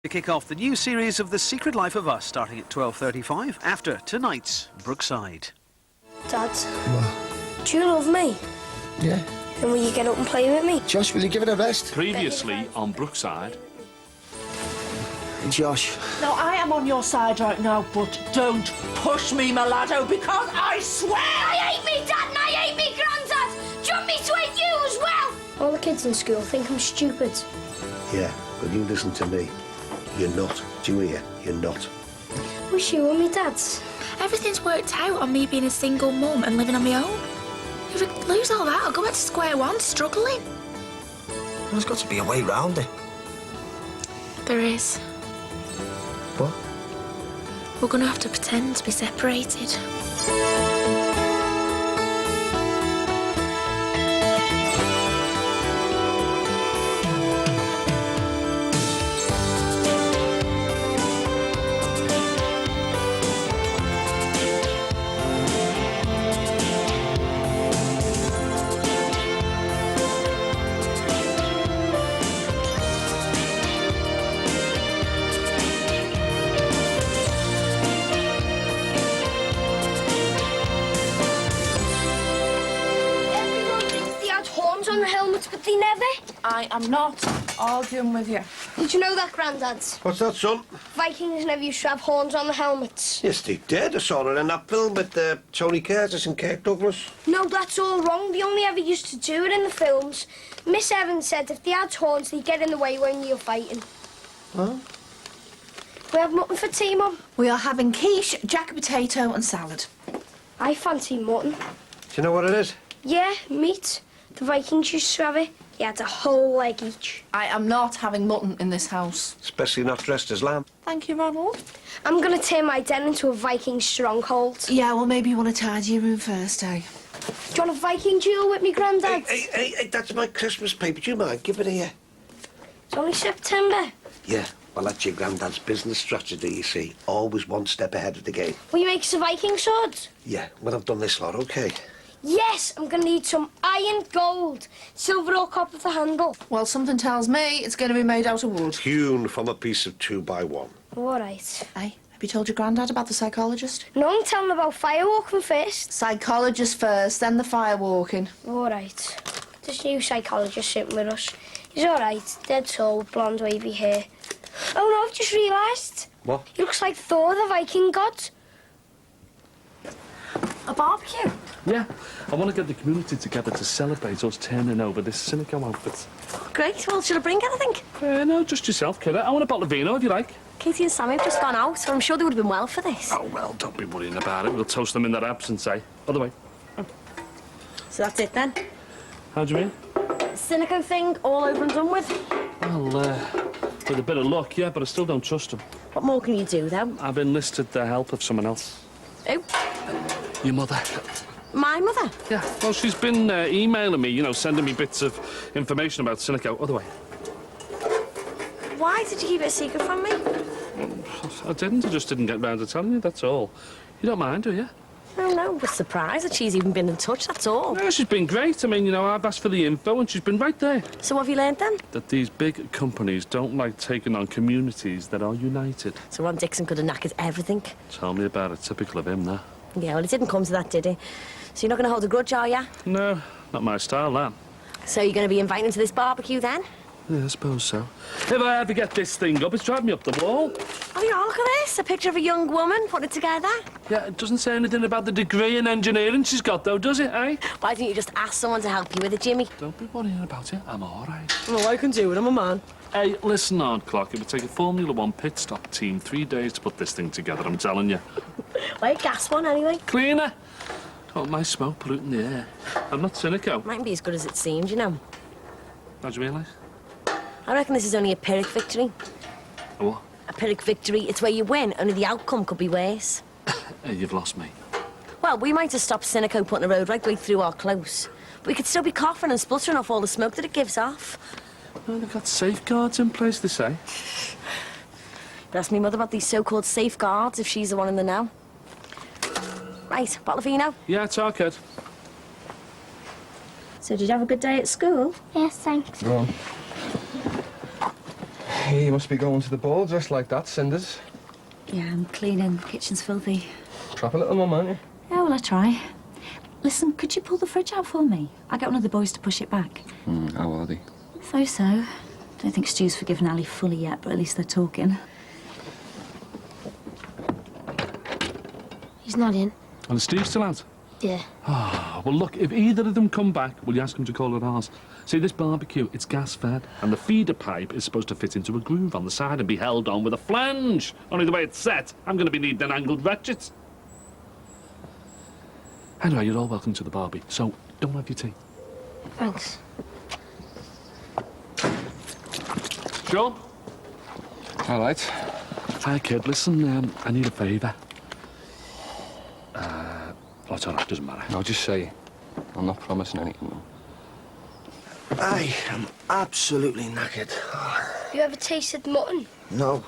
To kick off the new series of The Secret Life of Us, starting at 12:35 after tonight's Brookside. Dad, What? do you love me? Yeah. And will you get up and play with me? Josh, will you give it a rest? Previously on Brookside. Josh. Now, I am on your side right now, but don't push me, my laddo, because I swear... I hate me dad and I hate me granddad! Do you want me to hate you as well? All the kids in school think I'm stupid. Yeah, but you listen to me. You're not. Do you hear? You're not. Wish you were me dads. Everything's worked out on me being a single mum and living on my own. If I lose all that, I'll go back to square one, struggling. There's got to be a way round it. There is. What? We're going to have to pretend to be separated. On the helmets, but they never. I am not arguing with you. Did you know that, Grandad? What's that, son? Vikings never used to have horns on the helmets. Yes, they did. I saw it in that film with Tony Curtis and Kirk Douglas. No, that's all wrong. They only ever used to do it in the films. Miss Evans said if they had horns, they'd get in the way when you're fighting. Huh? We have mutton for tea, Mum. We are having quiche, jack potato and salad. I fancy mutton. Do you know what it is? Yeah, meat. The Vikings used to have it. They had a whole leg each. I am not having mutton in this house. Especially not dressed as lamb. Thank you, Ronald. I'm going to turn my den into a Viking stronghold. Yeah, well, maybe you want to tidy your room first, eh? Do you want a Viking duel with me, Grandad? Hey, that's my Christmas paper. Do you mind? Give it here. It's only September. Yeah, well, that's your granddad's business strategy, you see. Always one step ahead of the game. Will you make us a Viking sword? Yeah, well, I've done this lot, OK? Yes, I'm going to need some iron, gold, silver or copper for handle. Well, something tells me it's going to be made out of wood. Hewn from a piece of 2x1. All right. Hey, have you told your granddad about the psychologist? No, I'm telling about firewalking first. Psychologist first, then the firewalking. All right. This new psychologist sitting with us. He's all right, dead tall with blonde wavy hair. Oh, no, I've just realised. What? He looks like Thor, the Viking god. A barbecue? Yeah, I want to get the community together to celebrate us turning over this Cynico outfit. Great. Well, should I bring anything? No, just yourself, kiddo. I want a bottle of vino if you like. Katie and Sammy have just gone out, so I'm sure they would have been well for this. Oh, well, don't be worrying about it. We'll toast them in their absence, eh? By the way. So that's it then? How do you mean? Cynico thing all over and done with? Well, with a bit of luck, yeah, but I still don't trust them. What more can you do, though? I've enlisted the help of someone else. Who? Your mother. My mother? Yeah, well, she's been emailing me, you know, sending me bits of information about Cynico. By the way. Why did you keep it a secret from me? I didn't. I just didn't get round to telling you, that's all. You don't mind, do you? Oh, no, I was surprised that she's even been in touch, that's all. No, she's been great. I mean, you know, I've asked for the info and she's been right there. So what have you learned then? That these big companies don't like taking on communities that are united. So Ron Dixon could have knackered everything. Tell me about it. Typical of him, that. Yeah, well, it didn't come to that, did it? So you're not going to hold a grudge, are you? No, not my style, that. So you're going to be inviting him to this barbecue then? Yeah, I suppose so. If I ever get this thing up, it's driving me up the wall. Oh, yeah, look at this. A picture of a young woman put it together. Yeah, it doesn't say anything about the degree in engineering she's got, though, does it, eh? Why didn't you just ask someone to help you with it, Jimmy? Don't be worrying about it. I'm all right. Well, I can do it. I'm a man. Hey, listen, Aunt Clock. It would take a Formula One pit stop team 3 days to put this thing together, I'm telling you. Why a gas one, anyway? Cleaner. Don't mind smoke polluting the air. I'm not cynical. Mightn't be as good as it seems, you know. How'd you realise? I reckon this is only a Pyrrhic victory. A what? A Pyrrhic victory, it's where you win, only the outcome could be worse. Hey, you've lost me. Well, we might have stopped Cynico putting a road right the way through our close. But we could still be coughing and spluttering off all the smoke that it gives off. Well, they've got safeguards in place, they say. But ask me mother about these so-called safeguards, if she's the one in the know. Right, bottle of vino. Yeah, it's our kid. So did you have a good day at school? Yes, thanks. Go on. Hey, you must be going to the ball dressed like that, Cinders. Yeah, I'm cleaning. The kitchen's filthy. Trap a little mum, aren't you? Yeah, well, I try. Listen, could you pull the fridge out for me? I get one of the boys to push it back. How are they? So. Don't think Stu's forgiven Ali fully yet, but at least they're talking. He's not in. And is Steve still out? Yeah. Ah, well, look, if either of them come back, will you ask them to call it ours? See, this barbecue, it's gas-fed, and the feeder pipe is supposed to fit into a groove on the side and be held on with a flange. Only the way it's set, I'm going to be needing an angled ratchet. Anyway, you're all welcome to the barbie, so don't have your tea. Thanks. John? All right. Hi, kid. Listen, I need a favour. Oh, it's all right. Doesn't matter. No, just say it. I'm not promising anything. I am absolutely knackered. You ever tasted mutton? No.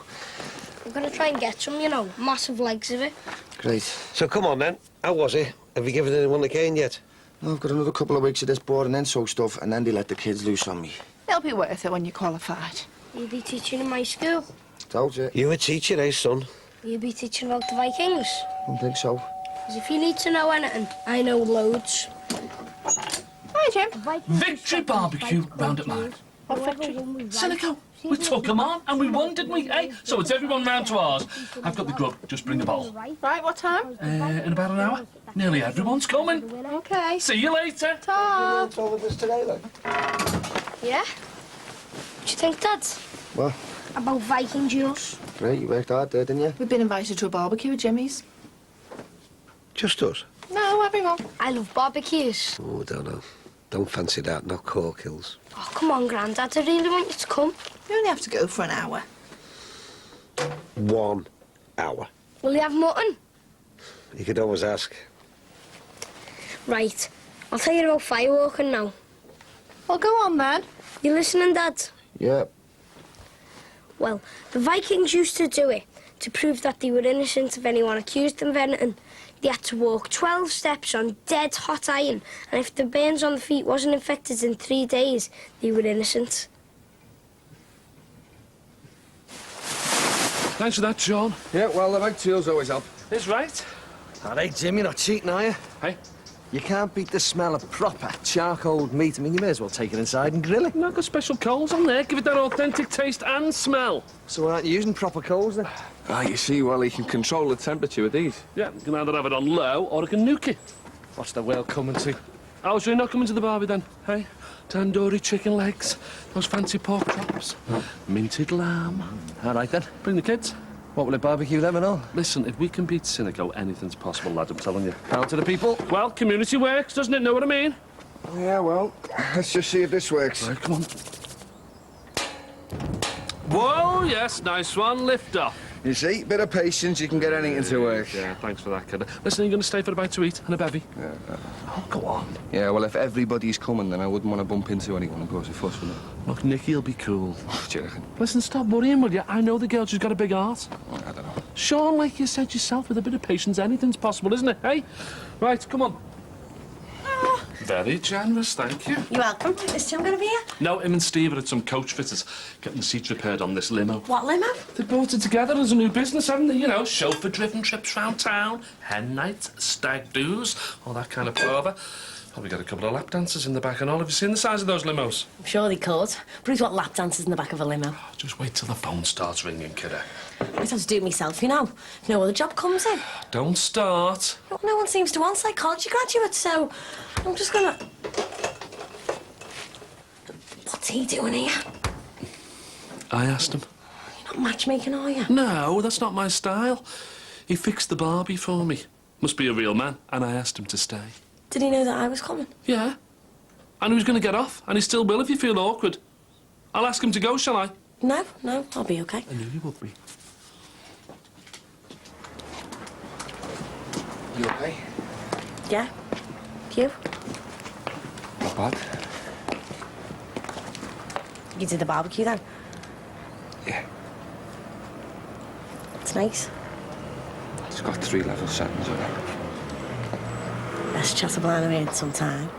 I'm gonna try and get some, you know, massive legs of it. Great. So come on then. How was it? Have you given anyone the cane yet? No, I've got another couple of weeks of this boring and so stuff, and then they let the kids loose on me. It'll be worth it when you're qualified. You'll be teaching in my school. Told you. You a teacher, eh, son? You'll be teaching about the Vikings. Don't think so. 'Cause if you need to know anything, I know loads. Hi, Jim. Victory barbecue round at mine. What factory? Silico. We took 'em on and we won, didn't we, eh? So it's everyone round to ours. I've got the grub. Just bring a bowl. Right, what time? In about an hour. Nearly everyone's coming. Okay. See you later. Ta. Told us this today, like. Yeah? What do you think, Dad? What? About Viking duels? Great, you worked hard there, didn't you? We've been invited to a barbecue at Jimmy's. Just us? No, everyone. I love barbecues. Oh, don't know. Don't fancy that, not cork hills. Oh, come on, Grandad. I really want you to come. You only have to go for an hour. 1 hour. Will you have mutton? You could always ask. Right. I'll tell you about firewalking now. Well, go on then. You listening, Dad? Yeah. Well, the Vikings used to do it to prove that they were innocent if anyone accused them of anything. They had to walk 12 steps on dead hot iron, and if the burns on the feet wasn't infected in 3 days, they were innocent. Thanks for that, John. Yeah, well, the big tools always help. Is right. All right, Jim, you're not cheating, are you? Hey? You can't beat the smell of proper charcoal meat. I mean, you may as well take it inside and grill it. I've got special coals on there. Give it that authentic taste and smell. So aren't you using proper coals, then? Ah, you see, well, you can control the temperature with these. Yeah, you can either have it on low or I can nuke it. What's the world coming to? Oh, so you're not coming to the barbie then, hey? Tandoori chicken legs, those fancy pork chops, minted lamb. All right, then. Bring the kids. What, will it barbecue them and all? Listen, if we can beat Sinico, anything's possible, lad, I'm telling you. Pound to the people? Well, community works, doesn't it? Know what I mean? Yeah, well, let's just see if this works. Right, come on. Whoa, yes, nice one. Lift off. You see, bit of patience, you can get anything to work. Yeah, thanks for that, kid. Listen, are you going to stay for a bite to eat and a bevy? Yeah. Oh, go on. Yeah, well, if everybody's coming, then I wouldn't want to bump into anyone and cause a fuss with them. Look, Nicky'll be cool. Do you reckon? Listen, stop worrying, will you? I know the girl, she's got a big heart. I don't know. Sean, like you said yourself, with a bit of patience, anything's possible, isn't it, hey? Right, come on. Very generous, thank you. You're welcome. Is Tim going to be here? No, him and Steve are at some coach fitters, getting the seats repaired on this limo. What limo? They brought it together as a new business, haven't they? You know, chauffeur-driven trips round town, hen nights, stag do's, all that kind of palaver. Probably got a couple of lap dancers in the back and all. Have you seen the size of those limos? I'm sure they could. But who's what lap dancers in the back of a limo? Just wait till the phone starts ringing, kiddo. I have to do it myself, you know. If no other job comes in. Don't start. Look, no one seems to want psychology graduates, so I'm just gonna... What's he doing here? I asked him. You're not matchmaking, are you? No, that's not my style. He fixed the barbie for me. Must be a real man, and I asked him to stay. Did he know that I was coming? Yeah. And he was going to get off, and he still will if you feel awkward. I'll ask him to go, shall I? No, I'll be okay. I knew you would be. You okay? Yeah? You? Not bad. You did the barbecue then? Yeah. It's nice. It's got 3 level settings on it. Best chat of line I've heard in some time.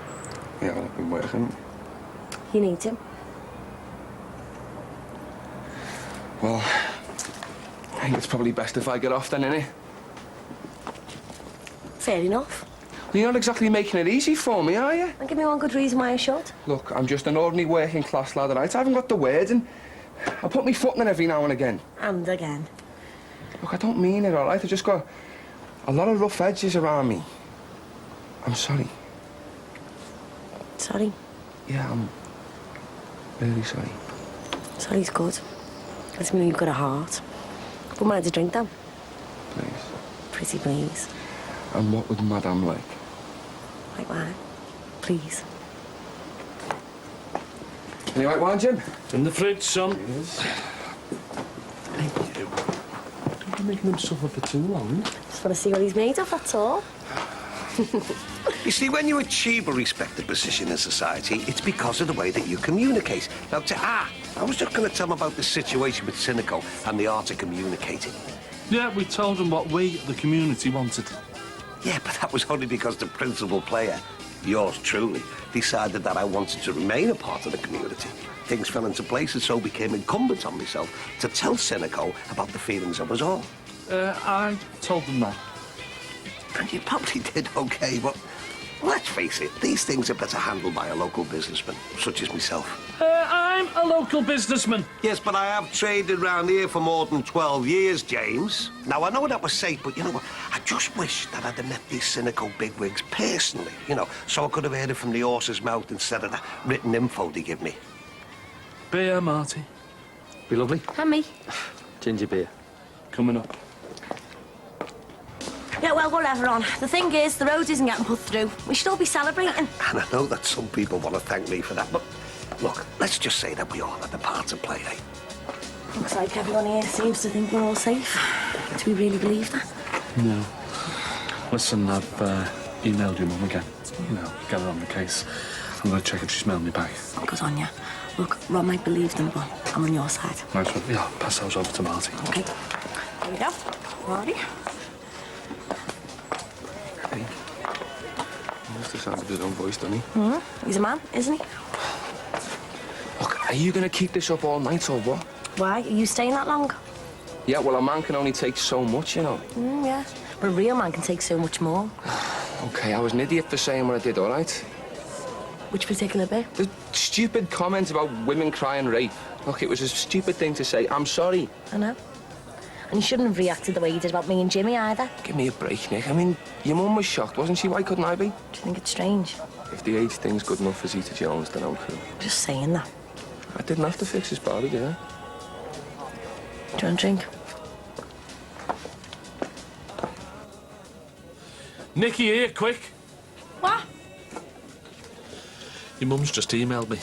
Yeah, well, I've been working. You need him. Well, I think it's probably best if I get off then, innit? Fair enough. Well, you're not exactly making it easy for me, are you? And give me one good reason why I should. Look, I'm just an ordinary working class lad, right? I haven't got the words, and I put my foot in it every now and again. And again. Look, I don't mean it, all right? I've just got a lot of rough edges around me. I'm sorry. Sorry. Yeah, I'm really sorry. Sorry's good. Lets me know you've got a heart. Wouldn't mind a drink, though. Please. Pretty please. And what would Madame like? Like wine. Please. Any white wine, Jim? In the fridge, son. Yes. Thank you. Don't be making him suffer for too long. Just want to see what he's made of, that's all. You see, when you achieve a respected position in society, it's because of the way that you communicate. Now, I was just going to tell him about the situation with Cynical and the art of communicating. Yeah, we told him what we, the community, wanted. Yeah, but that was only because the principal player, yours truly, decided that I wanted to remain a part of the community. Things fell into place and so became incumbent on myself to tell Cynical about the feelings of us all. I told them that. And you probably did okay, but let's face it, these things are better handled by a local businessman, such as myself. I'm a local businessman. Yes, but I have traded round here for more than 12 years, James. Now, I know that was safe, but you know what? I just wish that I'd have met these Cynical bigwigs personally, you know, so I could have heard it from the horse's mouth instead of the written info they give me. Beer, Marty. Be lovely. And me. Ginger beer. Coming up. Yeah, well, whatever, on. The thing is, the road isn't getting put through. We should all be celebrating. And I know that some people want to thank me for that, but look, let's just say that we all had a part to play, eh? Looks like everyone here seems to think we're all safe. Do we really believe that? No. Listen, I've emailed your mum again. You know, get her on the case. I'm going to check if she's mailed me back. Good on ya. Look, Rob might believe them, but I'm on your side. Nice one. Yeah, pass those over to Marty. OK. Here we go. Righty. Hey. He must have sounded his own voice, doesn't he? He's a man, isn't he? Look, are you going to keep this up all night or what? Why? Are you staying that long? Yeah, well, a man can only take so much, you know. Yeah. But a real man can take so much more. OK, I was an idiot for saying what I did, all right? Which particular bit? The stupid comments about women crying rape. Look, it was a stupid thing to say. I'm sorry. I know. And you shouldn't have reacted the way you did about me and Jimmy either. Give me a break, Nick. I mean, your mum was shocked, wasn't she? Why couldn't I be? Do you think it's strange? If the age thing's good enough for Zeta Jones, then I'm cool. Just saying that. I didn't have to fix his Barbie, did I? Do you want a drink? Nicky here, quick. What? Your mum's just emailed me.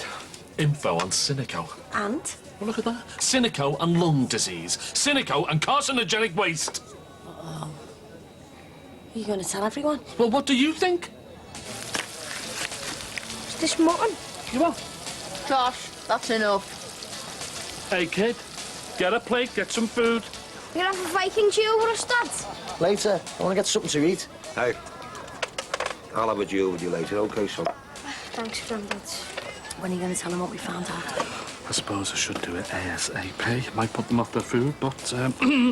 Info on Cynico. And? Well, look at that. Cynico and lung disease. Cynico and carcinogenic waste. Are you going to tell everyone? Well, what do you think? Is this mutton? You are. Josh, that's enough. Hey, kid. Get a plate, get some food. You gonna have a Viking Jew with us, Dad? Later. I want to get something to eat. Hey, I'll have a deal with you later, OK, son? Thanks, Grandad. When are you going to tell them what we found out? I suppose I should do it ASAP. Might put them off their food, but...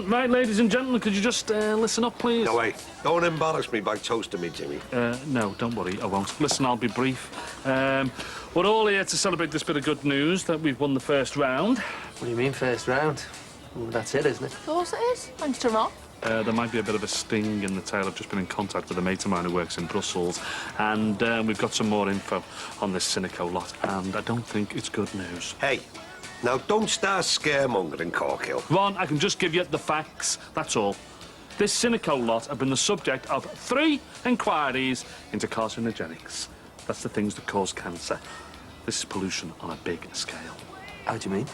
right, ladies and gentlemen, could you just listen up, please? No, wait. Don't embarrass me by toasting me, Jimmy. No, don't worry, I won't. Listen, I'll be brief. We're all here to celebrate this bit of good news, that we've won the first round. What do you mean, first round? Well, that's it, isn't it? Of course it is. Thanks to Rob. There might be a bit of a sting in the tail. I've just been in contact with a mate of mine who works in Brussels, and we've got some more info on this Cynico lot, and I don't think it's good news. Hey, now don't start scaremongering, Corkhill. Ron, I can just give you the facts, that's all. This Cynico lot have been the subject of 3 inquiries into carcinogenics. That's the things that cause cancer. This is pollution on a big scale. How do you mean?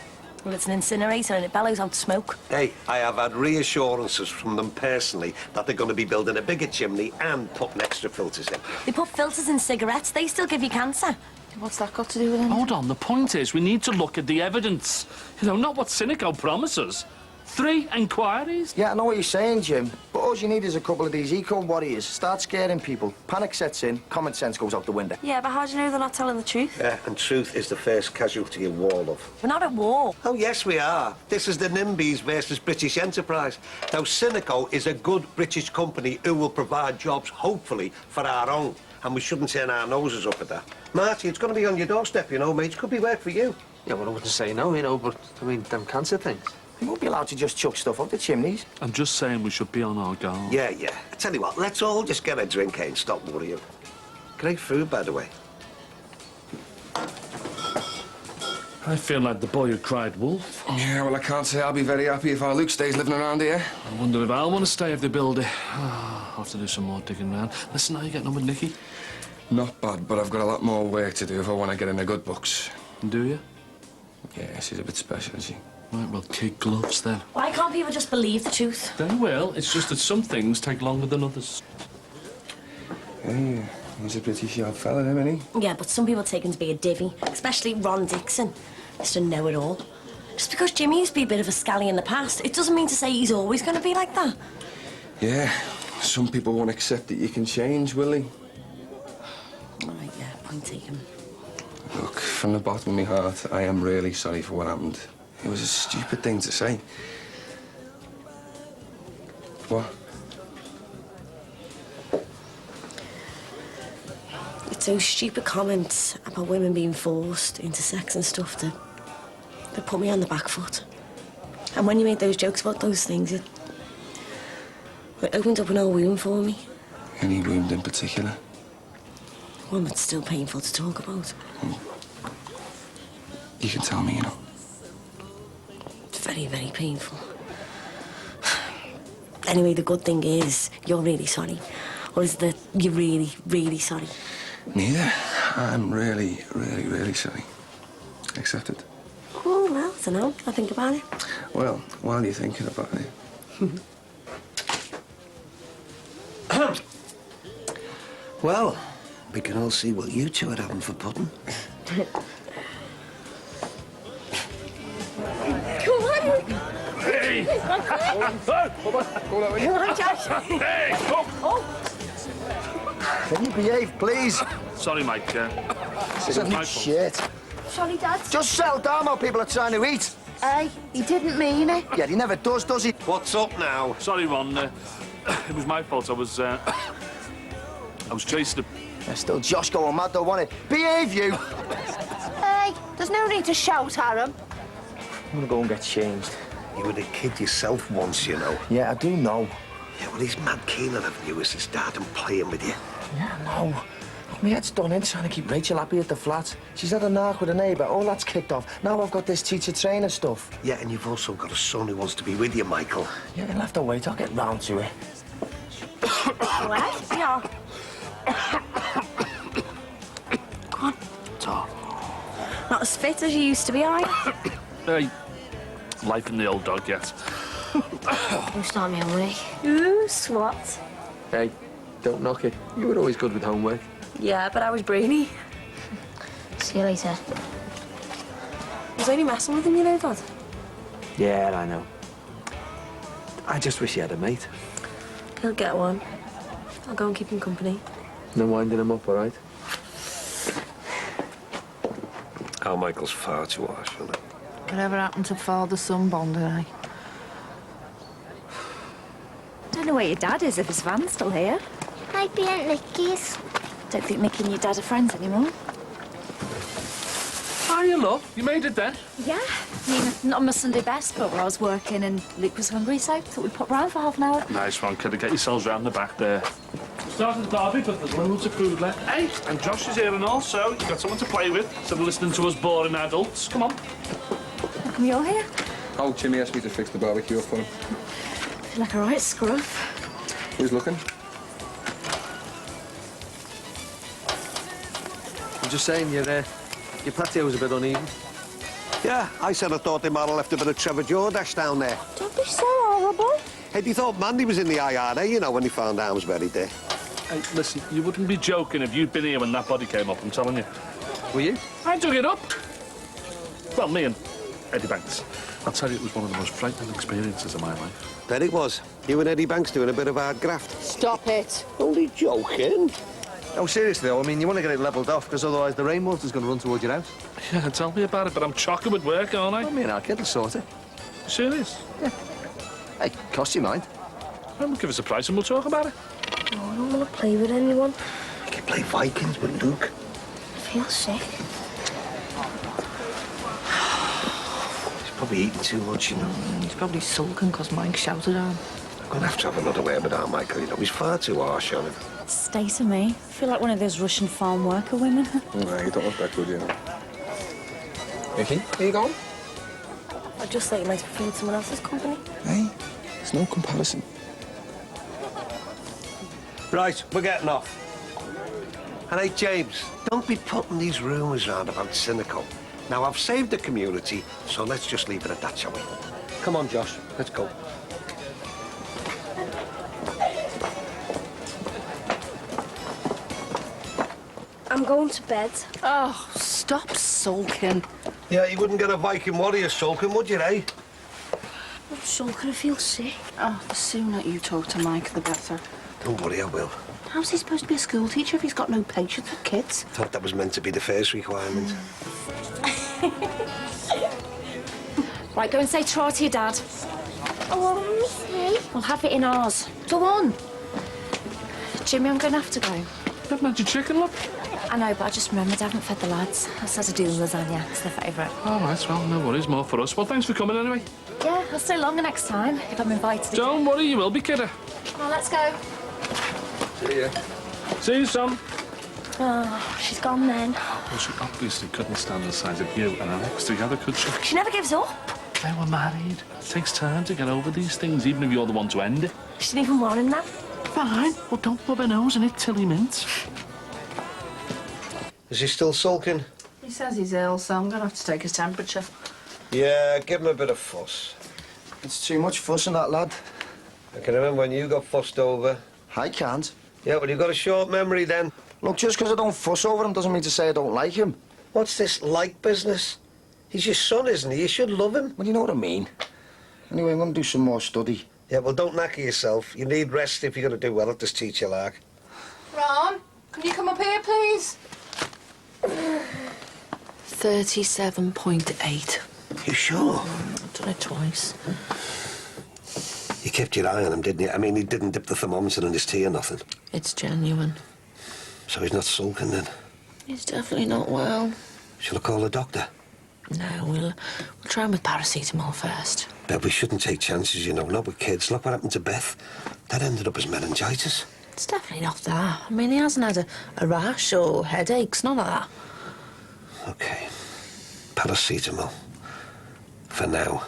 Well, it's an incinerator and it bellows out smoke. Hey, I have had reassurances from them personally that they're going to be building a bigger chimney and putting extra filters in. They put filters in cigarettes. They still give you cancer. What's that got to do with anything? Hold on, the point is we need to look at the evidence. You know, not what Cynico promises. 3 enquiries? Yeah, I know what you're saying, Jim. But all you need is a couple of these eco-warriors. Start scaring people. Panic sets in, common sense goes out the window. Yeah, but how do you know they're not telling the truth? Yeah, and truth is the first casualty of war, love. We're not at war. Oh, yes, we are. This is the NIMBYs versus British Enterprise. Now, Cineco is a good British company who will provide jobs, hopefully, for our own. And we shouldn't turn our noses up at that. Marty, it's going to be on your doorstep, you know, mate. It could be work for you. Yeah, well, I wouldn't say no, you know, but, I mean, them cancer things. You won't be allowed to just chuck stuff up the chimneys. I'm just saying we should be on our guard. Yeah, yeah. I tell you what, let's all just get a drink and stop worrying. Great food, by the way. I feel like the boy who cried wolf. Yeah, well, I can't say I'll be very happy if our Luke stays living around here. I wonder if I'll want to stay if they build it. I'll have to do some more digging round. Listen, how are you getting on with Nicky? Not bad, but I've got a lot more work to do if I want to get in the good books. Do you? Yeah, she's a bit special, is she? Right, well, kid gloves then. Why can't people just believe the truth? They will. It's just that some things take longer than others. Yeah, he's a pretty sharp fella, isn't he? Yeah, but some people take him to be a divvy, especially Ron Dixon. Mr. Know-it-all. Just because Jimmy used to be a bit of a scally in the past, it doesn't mean to say he's always going to be like that. Yeah, some people won't accept that you can change, will they? All right, yeah, point taken. Look, from the bottom of my heart, I am really sorry for what happened. It was a stupid thing to say. What? It's those stupid comments about women being forced into sex and stuff that put me on the back foot. And when you made those jokes about those things, it opened up an old wound for me. Any wound in particular? One that's still painful to talk about. You can tell me, you know. It's very, very painful. Anyway, the good thing is, you're really sorry. Or is that you're really, really sorry? Neither. I'm really, really, really sorry. Accepted. Oh, well, I don't know. I'll think about it. Well, while you're thinking about it... Well, we can all see what you two are having for pudding. Come on! Hey! Come on, Josh! Hey! Oh! Can you behave, please? Sorry, Mike. This isn't my shit. Sorry, Dad. Just settle down while people are trying to eat. Hey, he didn't mean it. Yeah, he never does he? What's up now? Sorry, Ron. It was my fault. I was chasing him. There's still Josh going mad, though, wasn't it? Behave, you! Hey, there's no need to shout at him. I'm gonna go and get changed. You were a kid yourself once, you know. Yeah, I do know. Yeah, well, he's mad keen on having you as his dad and playing with you. Yeah, I know. My head's done in trying to keep Rachel happy at the flat. She's had a narc with a neighbour. All that's kicked off. Now I've got this teacher-trainer stuff. Yeah, and you've also got a son who wants to be with you, Michael. Yeah, you'll have to wait. I'll get round to it. What? Yeah. Go on. Talk. Not as fit as you used to be, are you? Hey, life in the old dog yet. You start me on me. Ooh, swat. Hey, don't knock it. You were always good with homework. Yeah, but I was brainy. See you later. I was only messing with him, you know, Dad. Yeah, I know. I just wish he had a mate. He'll get one. I'll go and keep him company. No winding him up, all right? Oh, Michael's far too harsh, isn't it? Whatever happened to father-son bond, eh? Don't know where your dad is, if his van's still here. Might be at Nicky's. Don't think Nicky and your dad are friends anymore. Hiya, love. You made it then? Yeah. I mean, not on my Sunday best, but where I was working and Luke was hungry, so thought we'd pop round for half an hour. Nice one, kid. Get yourselves round the back there. Started derby, but there's loads of food left. Hey, and Josh is here and all, so you've got someone to play with instead of listening to us boring adults. Come on. How come you're here? Oh, Jimmy asked me to fix the barbecue up for him. I feel like a right scruff. Who's looking? I'm just saying, your patio was a bit uneven. Yeah, I said I thought they might have left a bit of Trevor Jordash down there. Don't be so horrible. Hey, they thought Mandy was in the IRA, you know, when they found out I was buried there. Hey, listen, you wouldn't be joking if you'd been here when that body came up, I'm telling you. Were you? I dug it up. Well, me and Eddie Banks. I'll tell you, it was one of the most frightening experiences of my life. Bet it was. You and Eddie Banks doing a bit of hard graft. Stop it. Only joking. No, seriously though, I mean, you want to get it levelled off, because otherwise the rainwater's going to run towards your house. Yeah, tell me about it, but I'm chocker with work, aren't I? I mean, our kid will sort it. Serious? Yeah. Hey, cost you mind. Well, give us a price and we'll talk about it. No, I don't want to play with anyone. You can play Vikings with Luke. I feel sick. He's probably eating too much, you know. He's probably sulking because Mike shouted at him. I'm going to have another word with our Michael, you know. He's far too harsh on him. Stay to me. I feel like one of those Russian farm worker women. No, you don't look that good, you know. Vicky, where you going? I just thought you might prefer someone else's company. Hey, there's no comparison. Right, we're getting off. And hey, James, don't be putting these rumours round about cynical. Now, I've saved the community, so let's just leave it at that, shall we? Come on, Josh, let's go. I'm going to bed. Oh, stop sulking. Yeah, you wouldn't get a Viking warrior sulking, would you, eh? I'm sulking, I feel sick. Oh, the sooner you talk to Mike, the better. Don't worry, I will. How's he supposed to be a school teacher if he's got no patience with kids? Thought that was meant to be the first requirement. Right, go and say ta to your dad. Oh, Mummy. We'll have it in ours. Go on. Jimmy, I'm going to have to go. That magic chicken, look. I know, but I just remembered I haven't fed the lads. I said to do lasagna. It's their favourite. All right, well, no worries. More for us. Well, thanks for coming anyway. Yeah, I'll stay longer next time if I'm invited. Don't worry, you will be, kidder. Oh, let's go. See ya. See you, son. Oh, she's gone then. Well, she obviously couldn't stand the sight of you and Alex together, could she? She never gives up. They were married. It takes time to get over these things, even if you're the one to end it. She didn't even warn him that. Fine. Well, don't rub her nose in it till he mints. Is he still sulking? He says he's ill, so I'm going to have to take his temperature. Yeah, give him a bit of fuss. It's too much fuss in that lad. I can remember when you got fussed over. I can't. Yeah, well, you've got a short memory then. Look, just because I don't fuss over him doesn't mean to say I don't like him. What's this like business? He's your son, isn't he? You should love him. Well, you know what I mean. Anyway, I'm going to do some more study. Yeah, well, don't knacker yourself. You need rest if you're going to do well at this teacher lark. Ron, can you come up here, please? 37.8. You sure? I've done it twice. You kept your eye on him, didn't you? I mean, he didn't dip the thermometer in his tea or nothing. It's genuine. So he's not sulking then? He's definitely not well. Shall I call a doctor? No, we'll try him with paracetamol first. But we shouldn't take chances, you know, not with kids. Look what happened to Beth. That ended up as meningitis. It's definitely not that. I mean, he hasn't had a rash or headaches, none of that. OK. Paracetamol. For now.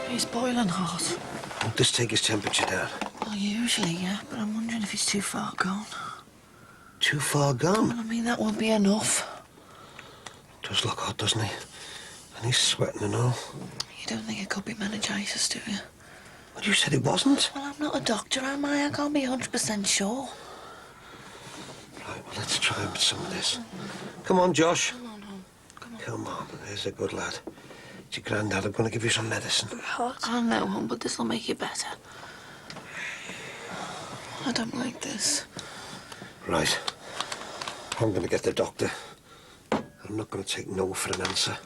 He's boiling hot. Won't this take his temperature down? Well, usually, yeah, but I'm wondering if he's too far gone. Too far gone? Well, I mean, that won't be enough. Does look hot, doesn't he? And he's sweating and all. You don't think it could be meningitis, do you? Well, you said it wasn't. Well, I'm not a doctor, am I? I can't be 100% sure. Right, well, let's try him with some of this. Come on, Josh. Come on, hon. Come on. Come on, there's a good lad. It's your granddad. I'm going to give you some medicine. Hot. I know, hon, but this'll make you better. I don't like this. Right. I'm going to get the doctor. I'm not going to take no for an answer.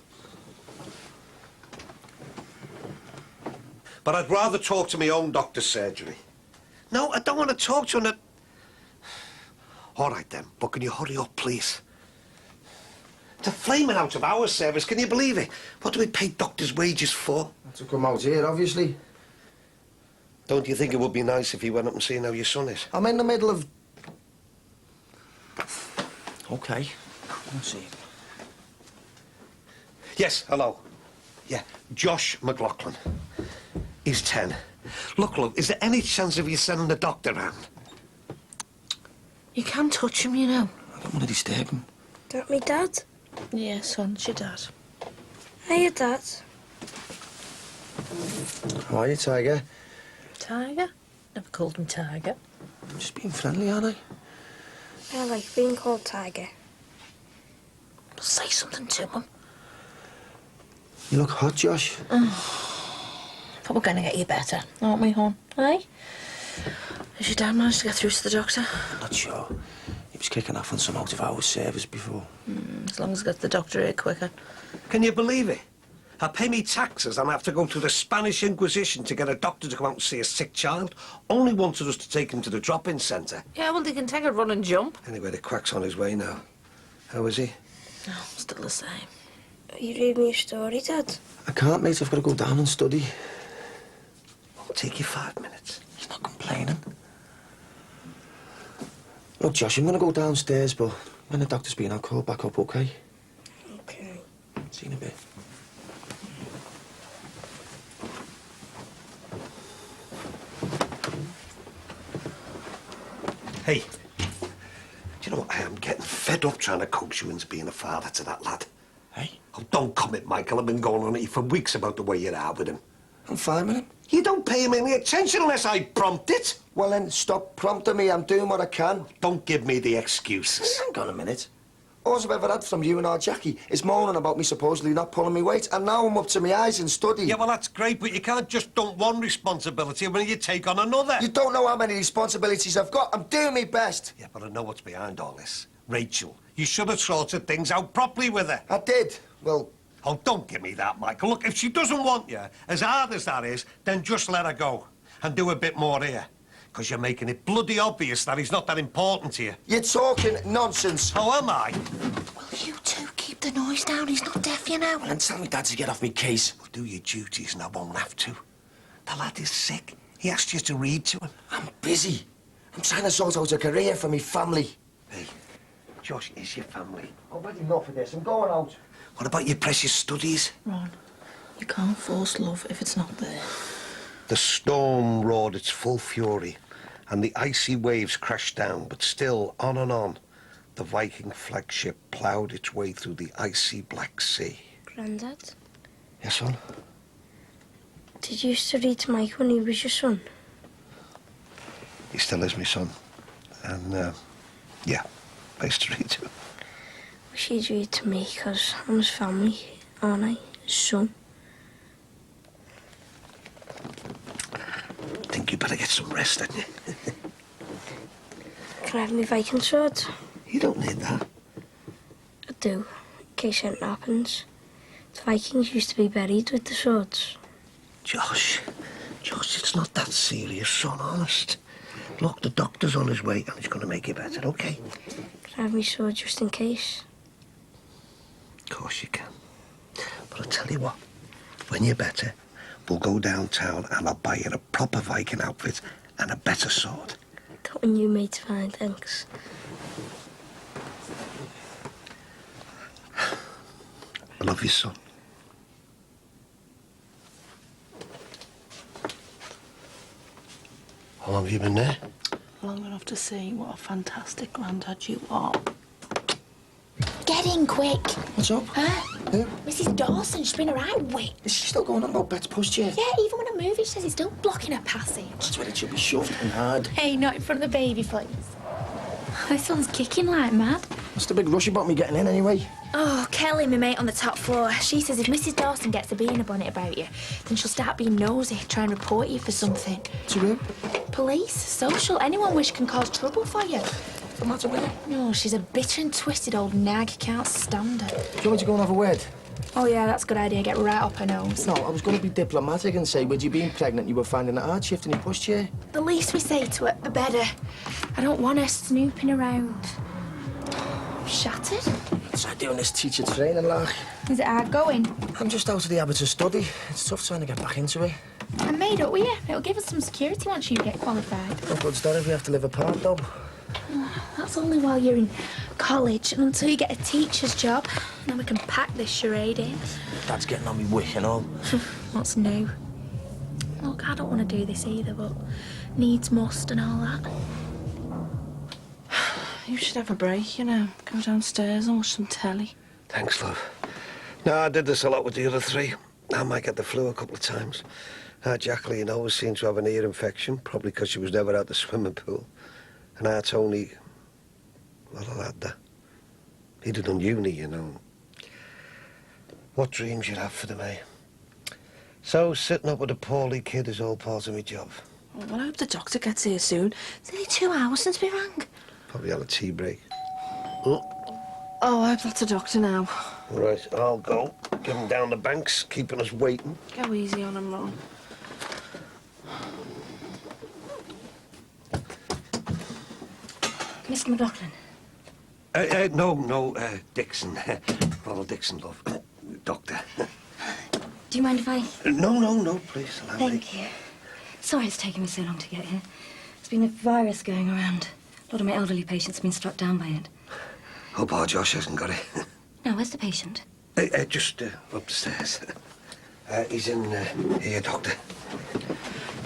But I'd rather talk to my own doctor's surgery. No, I don't want to talk to him. All right, then. But can you hurry up, please? It's a flaming out of our service. Can you believe it? What do we pay doctors' wages for? To come out here, obviously. Don't you think it would be nice if he went up and seen how your son is? I'm in the middle of... OK. Let's see. Yes, hello. Yeah, Josh McLaughlin. He's 10. Look, is there any chance of you sending the doctor round? You can touch him, you know. I don't want to disturb him. Don't me, Dad? Yeah, son, it's your dad. Hiya, Dad. How are you, Tiger? Tiger? Never called him Tiger. I'm just being friendly, aren't I? I like being called Tiger. Say something to him. You look hot, Josh. But we're gonna get you better, aren't we, hon? Eh? Has your dad managed to get through to the doctor? Not sure. He was kicking off on some out-of-hours service before. As long as he gets the doctor here quicker. Can you believe it? I pay me taxes and I have to go to the Spanish Inquisition to get a doctor to come out and see a sick child. Only wanted us to take him to the drop-in centre. Yeah, well, they can take a run and jump. Anyway, the quack's on his way now. How is he? Oh, still the same. Are you reading your story, Dad? I can't, mate. I've got to go down and study. It'll take you 5 minutes. He's not complaining. Look, Josh, I'm going to go downstairs, but when the doctor's been, I'll call back up, OK? OK. See you in a bit. Hey, do you know what? I am getting fed up trying to coax you into being a father to that lad. Hey? Oh, don't commit, Michael. I've been going on at you for weeks about the way you are with him. I'm fine with him. You don't pay him any attention unless I prompt it. Well, then, stop prompting me. I'm doing what I can. Don't give me the excuses. Hang on a minute. All I've ever had from you and our Jackie is moaning about me supposedly not pulling me weight, and now I'm up to my eyes in study. Yeah, well, that's great, but you can't just dump one responsibility when you take on another. You don't know how many responsibilities I've got. I'm doing my best. Yeah, but I know what's behind all this. Rachel, you should have sorted things out properly with her. I did. Well... Oh, don't give me that, Michael. Look, if she doesn't want you, as hard as that is, then just let her go and do a bit more here. Because you're making it bloody obvious that he's not that important to you. You're talking nonsense. Oh, am I? Will you two keep the noise down? He's not deaf, you know. Well, then tell me Dad to get off me case. Well, do your duties and I won't have to. The lad is sick. He asked you to read to him. I'm busy. I'm trying to sort out a career for me family. Hey, Josh is your family. I've had enough of this. I'm going out. What about your precious studies? Ron, you can't force love if it's not there. The storm roared its full fury, and the icy waves crashed down, but still, on and on, the Viking flagship ploughed its way through the icy Black Sea. Grandad, Yes, son? did you used to read to Mike when he was your son? He still is my son. And, yeah, I used to read to him. Wish he'd read to me, because I'm his family, aren't I? His son. I think you better get some rest, hadn't you? Can I have my Viking sword? You don't need that. I do, in case anything happens. The Vikings used to be buried with the swords. Josh, it's not that serious, son, honest. Look, the doctor's on his way and he's going to make you better, OK? Can I have my sword just in case? Of course you can. But I'll tell you what, when you're better, we'll go downtown and I'll buy you a proper Viking outfit and a better sword. Got one you made fine, thanks. I love you, son. How long have you been there? Long enough to see what a fantastic granddad you are. Get in quick. What's up? Huh? Who? Mrs. Dawson, she's been around with. Is she still going on about Bet's pushchair? Yeah, even when a movie says it's still blocking her passage. That's where it should be shoved and hard. Hey, not in front of the baby, please. This one's kicking like mad. What's the big rush about me getting in anyway? Oh, Kelly, my mate on the top floor, she says if Mrs. Dawson gets a bee in a bonnet about you, then she'll start being nosy, try and report you for something. To who? Police, social, anyone which can cause trouble for you. What's the matter with her? No, she's a bitter and twisted old nag. Can't stand her. Do you want me to go and have a word? Oh, yeah, that's a good idea. Get right up her nose. No, I was going to be diplomatic and say, with you being pregnant, you were finding it hard shifting your pushchair. The least we say to her, the better. I don't want her snooping around. Shattered? It's like doing this teacher training, like. Is it hard going? I'm just out of the habit of study. It's tough trying to get back into it. I'm made up with you. It'll give us some security once you get qualified. What good's that if we have to live apart, though? That's only while you're in college and until you get a teacher's job. Then we can pack this charade in. Dad's getting on me wick and all. What's new? Look, I don't want to do this either, but needs must and all that. You should have a break, you know. Go downstairs and watch some telly. Thanks, love. No, I did this a lot with the other three. I might get the flu a couple of times. Jacqueline always seemed to have an ear infection, probably because she was never at the swimming pool. And Tony, well, a lad that. He did on uni, you know. What dreams you'd have for them, eh? So, sitting up with a poorly kid is all part of my job. Well, I hope the doctor gets here soon. It's nearly 2 hours since we rang. Probably had a tea break. Oh, I hope that's a doctor now. Right, I'll go. Give him down the banks, keeping us waiting. Go easy on him, Ron. Mr. McLaughlin. No, Dixon. Ronald Dixon, love. Doctor. Do you mind if I... No, please, allow me. Thank you. Sorry it's taken me so long to get here. There's been a virus going around. A lot of my elderly patients have been struck down by it. Hope our Josh hasn't got it. Now, where's the patient? Just upstairs. He's in here, Doctor.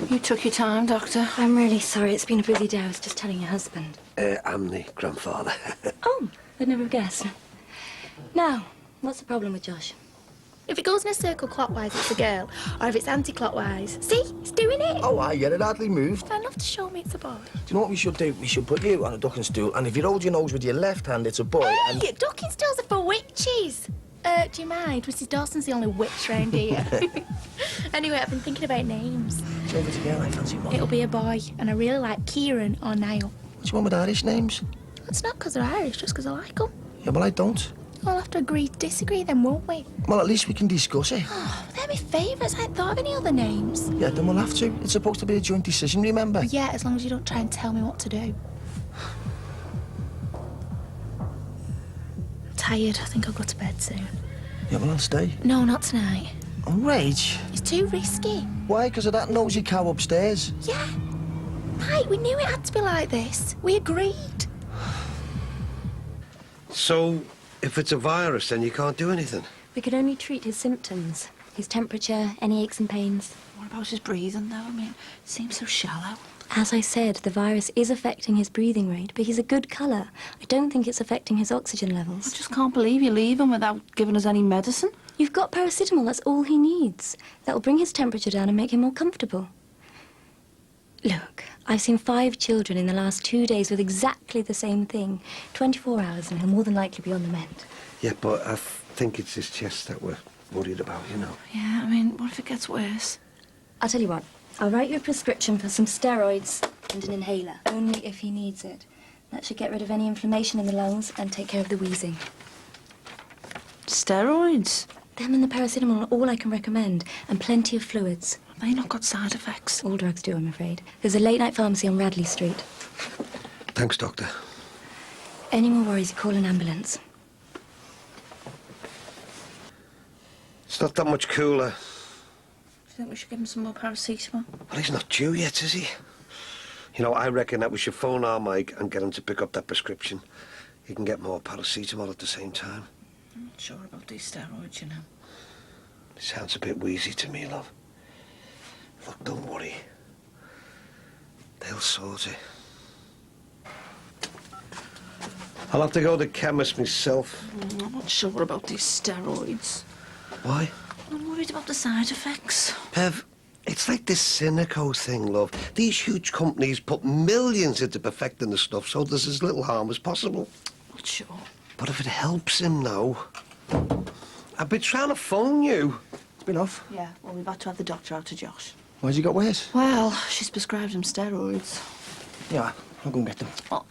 You took your time, Doctor. I'm really sorry. It's been a busy day. I was just telling your husband. I'm the grandfather. Oh, I'd never have guessed. Now, what's the problem with Josh? If it goes in a circle clockwise, it's a girl. Or if it's anti-clockwise. See? It's doing it. Oh, aye, yeah, it hardly moved. I'd love to show me it's a boy. Do you know what we should do? We should put you on a ducking stool, and if you hold your nose with your left hand, it's a boy, and... Hey, ducking stools are for witches. Do you mind? Mrs. Dawson's the only witch round here. Anyway, I've been thinking about names. So if it's a girl, I fancy one. It'll be a boy, and I really like Kieran or Niall. What do you want with Irish names? It's not because they're Irish, just because I like them. Yeah, well, I don't. We'll have to agree to disagree then, won't we? Well, at least we can discuss it. Oh, they're my favourites. I hadn't thought of any other names. Yeah, then we'll have to. It's supposed to be a joint decision, remember? Yeah, as long as you don't try and tell me what to do. Tired. I think I'll go to bed soon. Yeah, well, I'll stay. No, not tonight. Oh, Rach. It's too risky. Why? Because of that nosy cow upstairs? Yeah. Right, we knew it had to be like this. We agreed. So, if it's a virus, then you can't do anything? We could only treat his symptoms. His temperature, any aches and pains. What about his breathing, though? I mean, it seems so shallow. As I said, the virus is affecting his breathing rate, but he's a good colour. I don't think it's affecting his oxygen levels. I just can't believe you leave him without giving us any medicine. You've got paracetamol, that's all he needs. That'll bring his temperature down and make him more comfortable. Look, I've seen 5 children in the last 2 days with exactly the same thing. 24 hours and he'll more than likely be on the mend. Yeah, but I think it's his chest that we're worried about, you know. Yeah, I mean, what if it gets worse? I'll tell you what, I'll write you a prescription for some steroids and an inhaler, only if he needs it. That should get rid of any inflammation in the lungs and take care of the wheezing. Steroids? Them and the paracetamol are all I can recommend, and plenty of fluids. Have they not got side effects? All drugs do, I'm afraid. There's a late-night pharmacy on Radley Street. Thanks, Doctor. Any more worries, you call an ambulance. It's not that much cooler. Do you think we should give him some more paracetamol? Well, he's not due yet, is he? You know, I reckon that we should phone our Mike and get him to pick up that prescription. He can get more paracetamol at the same time. I'm not sure about these steroids, you know. It sounds a bit wheezy to me, love. Look, don't worry. They'll sort it. I'll have to go to the chemist myself. I'm not sure about these steroids. Why? I'm worried about the side effects. Bev, it's like this Cynico thing, love. These huge companies put millions into perfecting the stuff so there's as little harm as possible. Not sure. But if it helps him now... I've been trying to phone you. It's been off. Yeah, well, we've had to have the doctor out to Josh. Why's he got worse? Well, she's prescribed him steroids. Yeah, I'll go and get them. Well,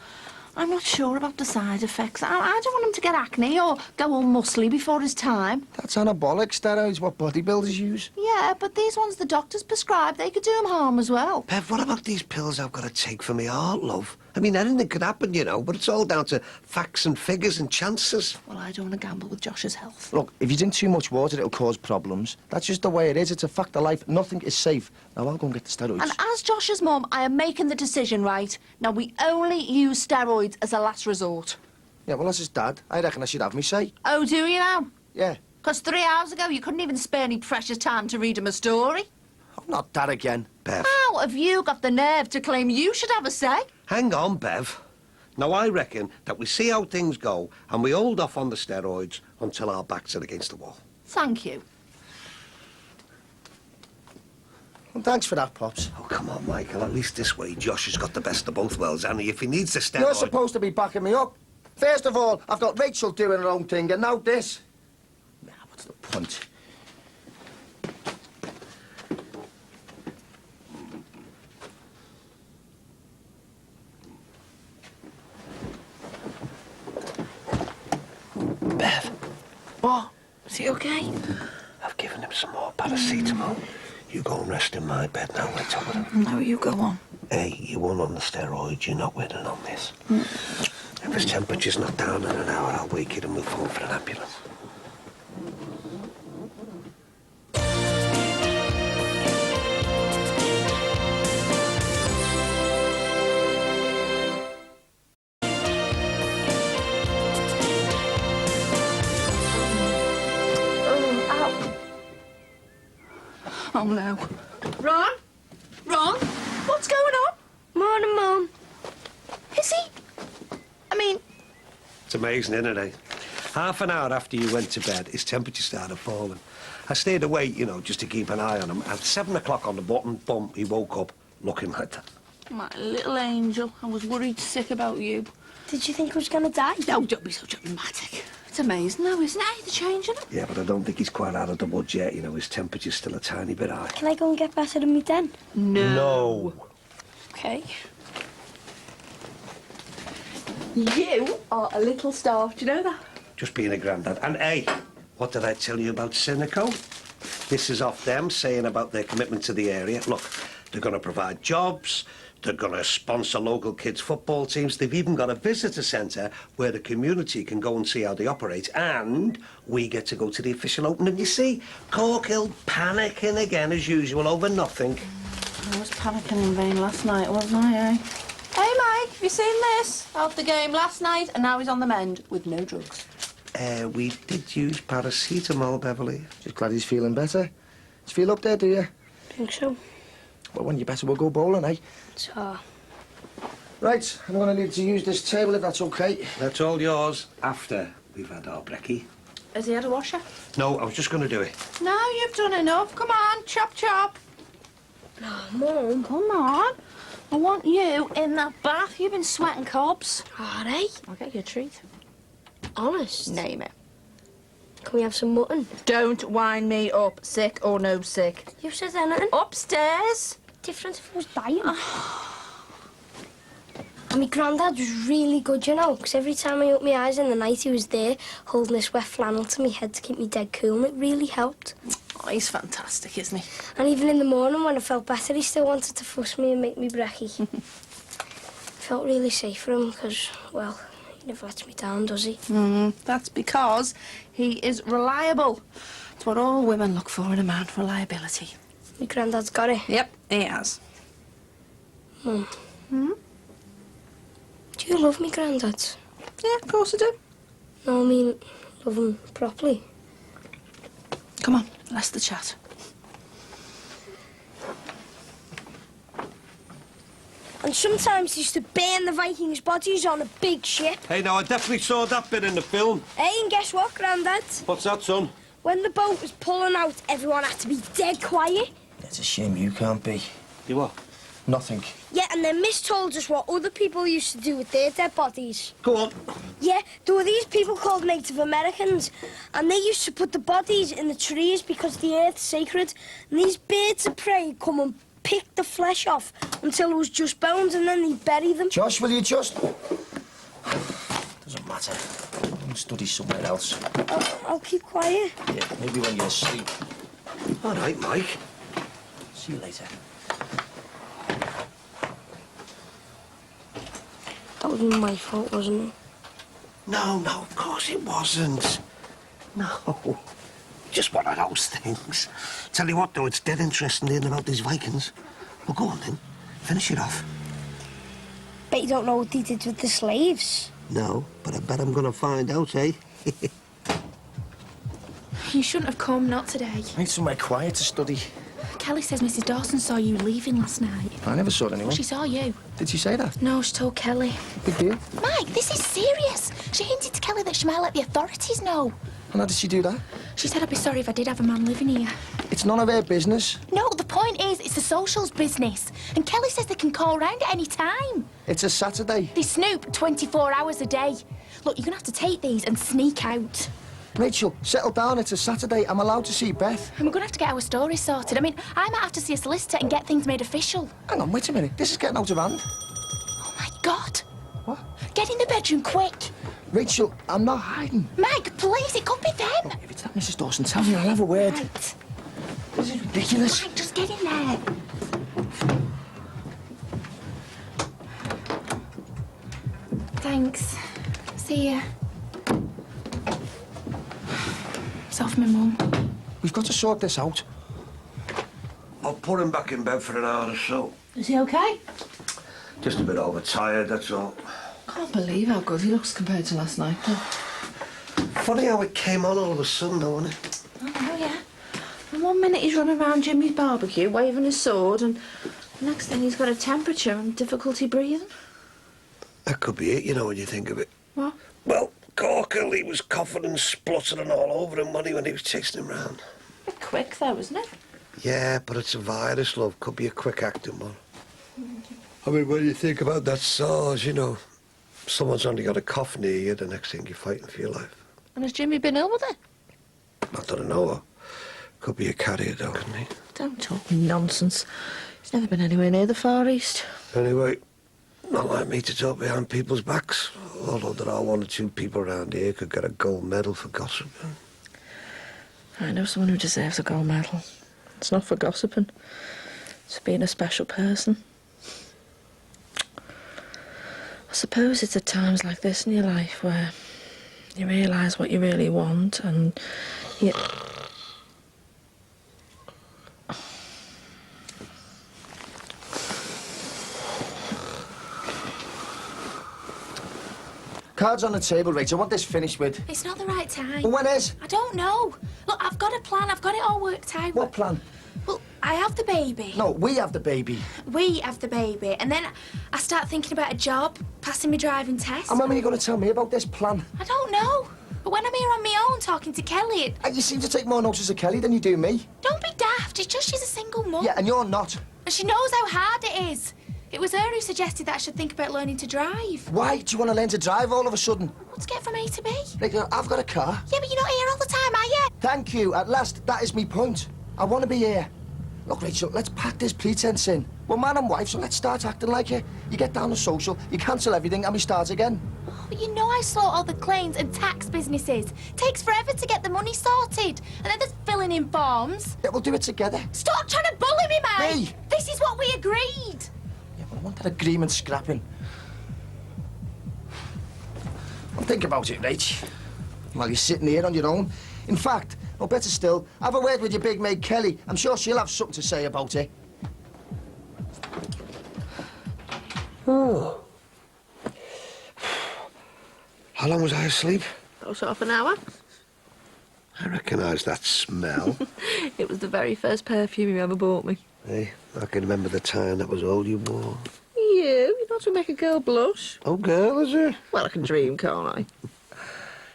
I'm not sure about the side effects. I don't want him to get acne or go all muscly before his time. That's anabolic steroids, what bodybuilders use. Yeah, but these ones the doctors prescribe, they could do him harm as well. Bev, what about these pills I've got to take for my heart, love? I mean, anything could happen, you know, but it's all down to facts and figures and chances. Well, I don't want to gamble with Josh's health. Look, if you drink too much water, it'll cause problems. That's just the way it is. It's a fact of life. Nothing is safe. Now, I'll go and get the steroids. And as Josh's mum, I am making the decision, right? Now, we only use steroids as a last resort. Yeah, well, as his dad, I reckon I should have me say. Oh, do you now? Yeah. Because 3 hours ago, you couldn't even spare any precious time to read him a story. Oh, not that again. Bev. How have you got the nerve to claim you should have a say? Hang on, Bev. Now, I reckon that we see how things go and we hold off on the steroids until our backs are against the wall. Thank you. Well, thanks for that, Pops. Oh, come on, Michael. At least this way, Josh has got the best of both worlds, and if he needs the steroid... You're supposed to be backing me up. First of all, I've got Rachel doing her own thing, and now this. Nah, what's the point? Bev, What? Is he okay? I've given him some more paracetamol. You go and rest in my bed now, I told him. No, you go on. Hey, you won't on the steroids, you're not winning on this. If his temperature's not down in an hour, I'll wake you and we'll phone for an ambulance. Oh, no. Ron? Ron? What's going on? Morning, Mum. Is he? I mean... It's amazing, isn't it, eh? Half an hour after you went to bed, his temperature started falling. I stayed awake, you know, just to keep an eye on him. At 7 o'clock on the button, boom, he woke up looking like that. My little angel. I was worried sick about you. Did you think he was going to die? No, don't be so dramatic. It's amazing, though, isn't it? The change in him. Yeah, but I don't think he's quite out of the woods yet, you know. His temperature's still a tiny bit high. Can I go and get better than me then? No. Okay. You are a little star. Do you know that? Just being a granddad. And, hey, what did I tell you about Cynico? This is off them saying about their commitment to the area. Look, they're going to provide jobs. They're going to sponsor local kids' football teams. They've even got a visitor centre where the community can go and see how they operate. And we get to go to the official opening. You see, Corkhill panicking again as usual over nothing. I was panicking in vain last night, wasn't I, eh? Hey, Mike, have you seen this? Out the game last night, and now he's on the mend with no drugs. We did use paracetamol, Beverly. Just glad he's feeling better. Do you feel up there, do you? Think so. Well, when you better, we'll go bowling, eh? So, Right, I'm going to need to use this table if that's okay. That's all yours after we've had our brekkie. Has he had a washer? No, I was just going to do it. No, you've done enough. Come on, chop, chop. no, Mum. Come on. I want you in that bath. You've been sweating cobs. All right. I'll get you a treat. Honest. Name it. Can we have some mutton? Don't wind me up, sick or no sick. You said anything? Upstairs. Different if I was dying. And my granddad was really good, you know, because every time I opened my eyes in the night, he was there holding this wet flannel to my head to keep me dead cool, and it really helped. Oh, he's fantastic, isn't he? And even in the morning when I felt better, he still wanted to fuss me and make me brekkie. Felt really safe for him because, well, he never lets me down, does he? That's because he is reliable. It's what all women look for in a man, reliability. My granddad's got it. Yep, he has. Mum. Do you love me, granddad? Yeah, of course I do. No, I mean, love him properly. Come on, let's the chat. And sometimes he used to burn the Vikings' bodies on a big ship. Hey, now, I definitely saw that bit in the film. Hey, and guess what, Grandad? What's that, son? When the boat was pulling out, everyone had to be dead quiet. It's a shame you can't be. You what? Nothing. Yeah, and then Miss told us what other people used to do with their dead bodies. Go on. Yeah, there were these people called Native Americans, and they used to put the bodies in the trees because the earth's sacred. And these birds of prey come and pick the flesh off until it was just bones, and then they bury them. Josh, will you just... Doesn't matter. You can study somewhere else. I'll keep quiet. Yeah, maybe when you're asleep. All right, Mike. See you later. That wasn't my fault, wasn't it? No, of course it wasn't. No. Just one of those things. Tell you what, though, it's dead interesting hearing about these Vikings. Well, go on, then. Finish it off. Bet you don't know what they did with the slaves. No, but I bet I'm going to find out, eh? You shouldn't have come, not today. I need somewhere quiet to study. Kelly says Mrs. Dawson saw you leaving last night. I never saw anyone. She saw you. Did she say that? No, she told Kelly. Big deal. Mike, this is serious. She hinted to Kelly that she might let the authorities know. And how did she do that? She said I'd be sorry if I did have a man living here. It's none of her business. No, the point is, it's the socials business. And Kelly says they can call round at any time. It's a Saturday. They snoop 24 hours a day. Look, you're going to have to take these and sneak out. Rachel, settle down. It's a Saturday. I'm allowed to see Beth. And we're going to have to get our story sorted. I mean, I might have to see a solicitor and get things made official. Hang on, wait a minute. This is getting out of hand. Oh, my God. What? Get in the bedroom, quick. Rachel, I'm not hiding. Mike, please, it could be them. Look, if it's not Mrs. Dawson, tell me. I'll have a word. Right. This is ridiculous. Mike, just get in there. Thanks. See ya. It's off my mum. We've got to sort this out. I'll put him back in bed for an hour or so. Is he okay? Just a bit overtired, that's all. Can't believe how good he looks compared to last night, though. Funny how it came on all of a sudden, though, wasn't it? Oh, yeah. And 1 minute he's running around Jimmy's barbecue, waving his sword, and the next thing he's got a temperature and difficulty breathing. That could be it, you know, when you think of it. What? Well, Corkle, he was coughing and spluttering all over him when he was chasing him round. A bit quick, though, isn't it? Yeah, but it's a virus, love. Could be a quick acting one. I mean, when you think about that SARS, you know, someone's only got a cough near you, the next thing you're fighting for your life. And has Jimmy been ill with it? Not that I know of. Could be a carrier, though, couldn't he? Don't talk nonsense. He's never been anywhere near the Far East. Anyway, not like me to talk behind people's backs. Although there are 1 or 2 people around here could get a gold medal for gossiping. I know someone who deserves a gold medal. It's not for gossiping. It's for being a special person. I suppose it's at times like this in your life where you realise what you really want and you... Cards on the table, Rachel. I want this finished with. It's not the right time. Well, when is? I don't know. Look, I've got a plan. I've got it all worked out. What plan? Well, I have the baby. No, we have the baby. We have the baby. And then I start thinking about a job, passing my driving test. And when are you going to tell me about this plan? I don't know. But when I'm here on my own talking to Kelly... And you seem to take more notice of Kelly than you do me. Don't be daft. It's just she's a single mum. Yeah, and you're not. And she knows how hard it is. It was her who suggested that I should think about learning to drive. Why? Do you want to learn to drive all of a sudden? Let's get from A to B. Rachel, I've got a car. Yeah, but you're not here all the time, are you? Thank you. At last, that is me point. I want to be here. Look, Rachel, let's pack this pretense in. We're man and wife, so let's start acting like it. You get down to social, you cancel everything, and we start again. Oh, but you know I sort all the claims and tax businesses. Takes forever to get the money sorted. And then there's filling in forms. Yeah, we'll do it together. Stop trying to bully me, Mike! Me? This is what we agreed. Yeah, but I want that agreement scrapping. Well, think about it, Rach. While you're sitting here on your own. In fact, or better still, have a word with your big mate Kelly. I'm sure she'll have something to say about it. Oh. How long was I asleep? Oh, so half an hour. I recognise that smell. It was the very first perfume you ever bought me. Hey, I can remember the time that was all you wore. You know to make a girl blush. Oh, girl, is it? Well, I can dream, can't I?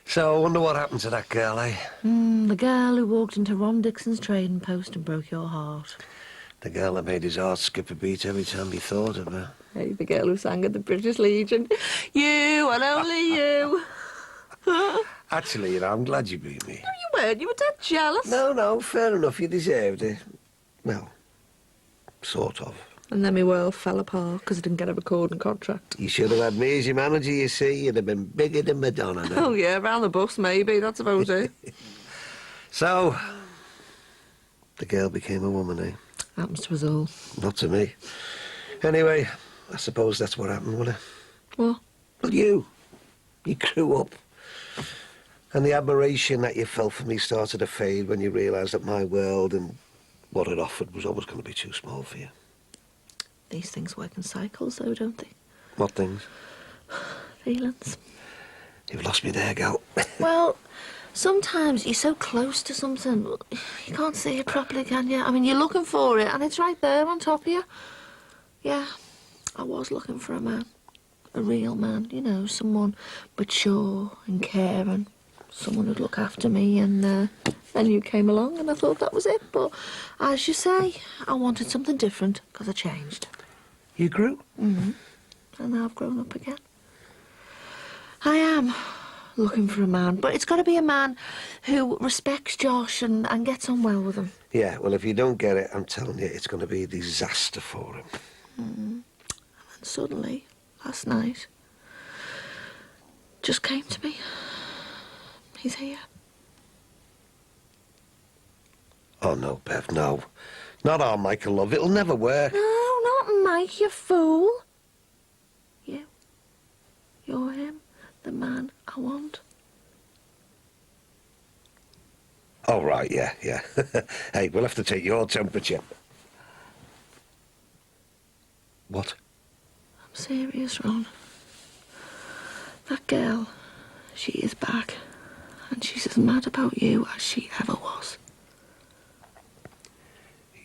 So I wonder what happened to that girl, eh? The girl who walked into Ron Dixon's trading post and broke your heart. The girl that made his heart skip a beat every time he thought of her. Hey, the girl who sang at the British Legion. You and only you. Actually, you know, I'm glad you beat me. No, you weren't. You were dead jealous. No, fair enough. You deserved it. Well, sort of. And then my world fell apart because I didn't get a recording contract. You should have had me as your manager, you see. You'd have been bigger than Madonna now. Oh, yeah, round the bus, maybe. That's about it. So, the girl became a woman, eh? Happens to us all. Not to me. Anyway, I suppose that's what happened, wasn't it? What? Well, you grew up. And the admiration that you felt for me started to fade when you realised that my world and what it offered was always going to be too small for you. These things work in cycles, though, don't they? What things? Feelings. You've lost me there, gal. Well, sometimes you're so close to something, you can't see it properly, can you? I mean, you're looking for it, and it's right there on top of you. Yeah, I was looking for a man. A real man, you know, someone mature and caring. someone who'd look after me, and then you came along and I thought that was it. But as you say, I wanted something different because I changed. You grew? Mm-hmm. And now I've grown up again. I am looking for a man, but it's got to be a man who respects Josh and gets on well with him. Yeah, well, if you don't get it, I'm telling you, it's going to be a disaster for him. And suddenly, last night, just came to me. He's here. Oh, no, Bev, no. Not our Michael, love. It'll never work. No, not Mike, you fool. You. You're him, the man I want. Oh, right, yeah. Hey, we'll have to take your temperature. What? I'm serious, Ron. That girl, she is back. And she's as mad about you as she ever was.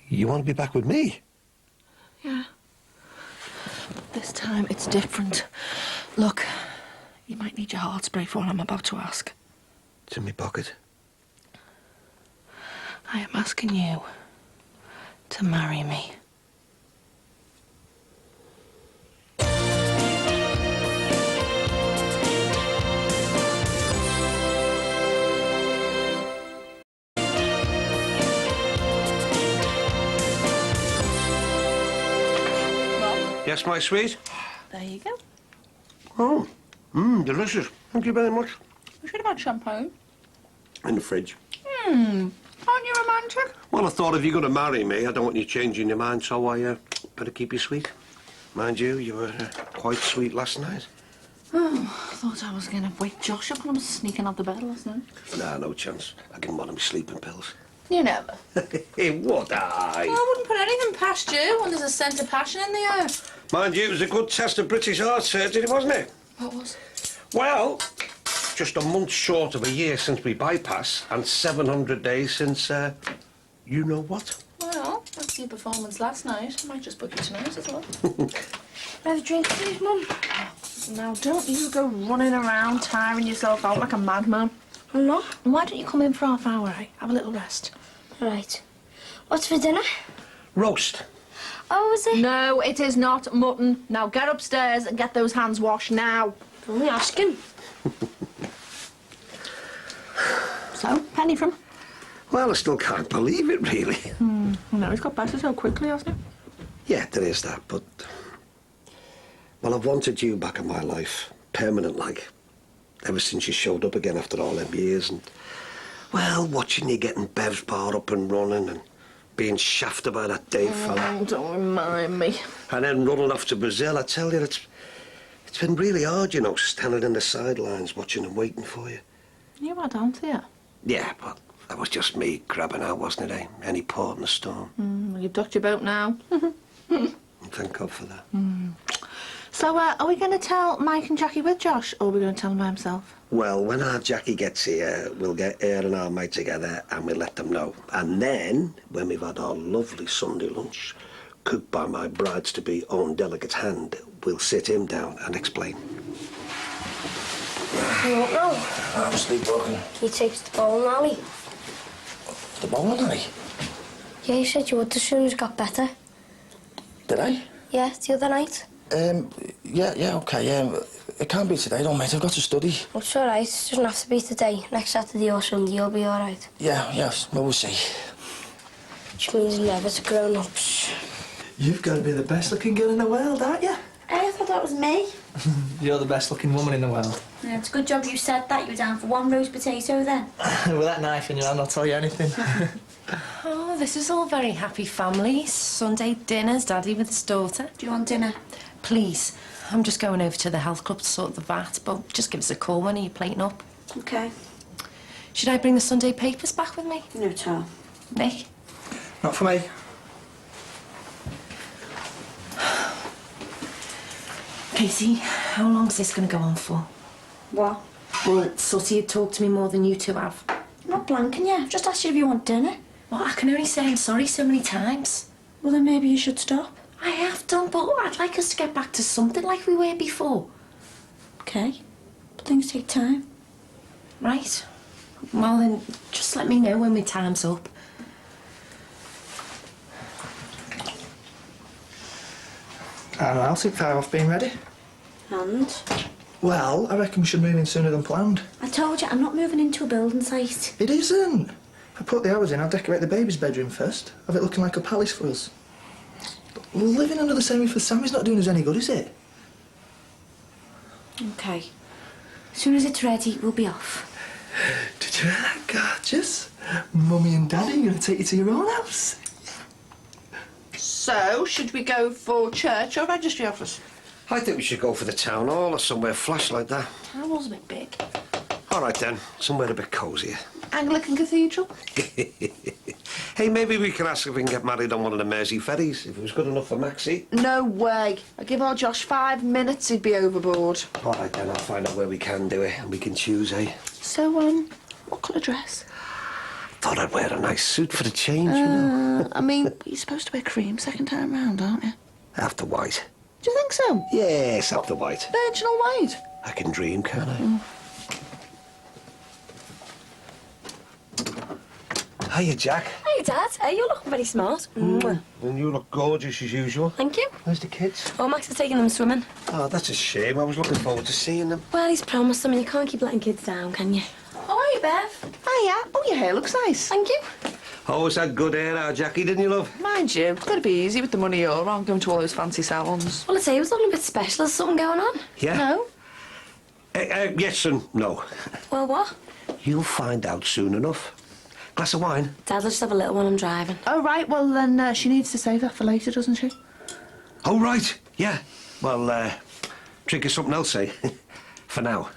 You want to be back with me? Yeah. This time it's different. Look, you might need your heart spray for what I'm about to ask. It's in my pocket. I am asking you to marry me. Yes, my sweet? There you go. Oh, delicious. Thank you very much. We should have had champagne. In the fridge. Aren't you romantic? Well, I thought if you're going to marry me, I don't want you changing your mind, so I better keep you sweet. Mind you were quite sweet last night. Oh, I thought I was going to wake Josh up when I was sneaking out the bed last night. Nah, no chance. I give him one of my sleeping pills. You never. Hey, would I? Well, I wouldn't put anything past you when there's a scent of passion in the air. Mind you, it was a good test of British heart surgery, wasn't it? What was? Well, just a month short of a year since we bypass and 700 days since, you know what? Well, that's your performance last night. I might just book you tonight as well. Have a drink, please, Mum. Now, don't you go running around tiring yourself out like a madman. I'm not. And why don't you come in for half hour, eh? Have a little rest. All right. What's for dinner? Roast. Oh, is it? No, it is not mutton. Now get upstairs and get those hands washed now. Only asking. So, penny from? Well, I still can't believe it, really. No, he's got better so quickly, hasn't he? Yeah, there is that, but... Well, I've wanted you back in my life, permanent-like. Ever since you showed up again after all them years and... Well, watching you getting Bev's bar up and running and being shafted by that Dave fella. Oh, don't remind me. And then running off to Brazil, I tell you, it's been really hard, you know, standing in the sidelines, watching and waiting for you. You had, haven't you? Yeah, but that was just me grabbing out, wasn't it, eh? Any port in the storm. Well, you've ducked your boat now. And thank God for that. So, are we going to tell Mike and Jackie with Josh, or are we going to tell him by himself? Well, when our Jackie gets here, we'll get her and our mate together and we'll let them know. And then, when we've had our lovely Sunday lunch, cooked by my bride's-to-be own delicate hand, we'll sit him down and explain. You won't know. I'm sleepwalking. He takes the bowling alley. The bowling alley? Yeah, you said you would as soon as you got better. Did I? Yeah, the other night. Yeah, okay. It can't be today, though, mate. I've got to study. Well, it's all right. It doesn't have to be today. Next Saturday or Sunday, you'll be all right. Yeah, yes, well, we'll see. Which means never to grown-ups. You've got to be the best-looking girl in the world, aren't you? I thought that was me. You're the best-looking woman in the world. Yeah, it's a good job you said that. You were down for one roast potato then. With that knife in your hand, I'll tell you anything. Oh, this is all very happy family. Sunday dinners, Daddy with his daughter. Do you want dinner? Please. I'm just going over to the health club to sort the vat, but just give us a call when you're plating up. Okay. Should I bring the Sunday papers back with me? No, Tom. Nick? Not for me. Casey, how long's this going to go on for? What? Well, Sooty had talked to me more than you two have. I'm not blanking you. I've just asked you if you want dinner. Well, I can only say I'm sorry so many times. Well, then maybe you should stop. I have done, but I'd like us to get back to something like we were before. Okay. But things take time. Right. Well, then, just let me know when my time's up. I don't know, I'll take 5 off being ready. And? Well, I reckon we should move in sooner than planned. I told you, I'm not moving into a building site. It isn't. If I put the hours in, I'll decorate the baby's bedroom first. Have it looking like a palace for us. Living under the same roof as Sammy's not doing us any good, is it? OK. As soon as it's ready, we'll be off. Did you hear that, gorgeous? Mummy and Daddy are going to take you to your own house. So, should we go for church or registry office? I think we should go for the town hall or somewhere flash like that. Town hall's a bit big. All right then, somewhere a bit cosier. Anglican Cathedral? Hey, maybe we can ask if we can get married on one of the Mersey ferries, if it was good enough for Maxie. No way. I give our Josh 5 minutes, he'd be overboard. All right then, I'll find out where we can do it and we can choose, eh? So, what colour dress? Thought I'd wear a nice suit for the change, you know. I mean, you're supposed to wear cream second time round, aren't you? After white. Do you think so? Yes, after white. Virginal white? I can dream, can't I? Hiya, Jack. Hey, Dad. Hey, you're looking very smart. And you look gorgeous as usual. Thank you. Where's the kids? Oh, Max is taking them swimming. Oh, that's a shame. I was looking forward to seeing them. Well, he's promised them, and you can't keep letting kids down, can you? Oh, hey, Bev. Hiya. Oh, your hair looks nice. Thank you. Always had good hair, our Jackie, didn't you, love? Mind you, it's got to be easy with the money you're on going to all those fancy salons. Well, I'd say it was looking a bit special. There's something going on. Yeah? No? Yes and no. Well, what? You'll find out soon enough. Glass of wine? Dad, I'll just have a little one. I'm driving. Oh, right. Well, then she needs to save that for later, doesn't she? Oh, right. Yeah. Well, drink us something else, eh? For now.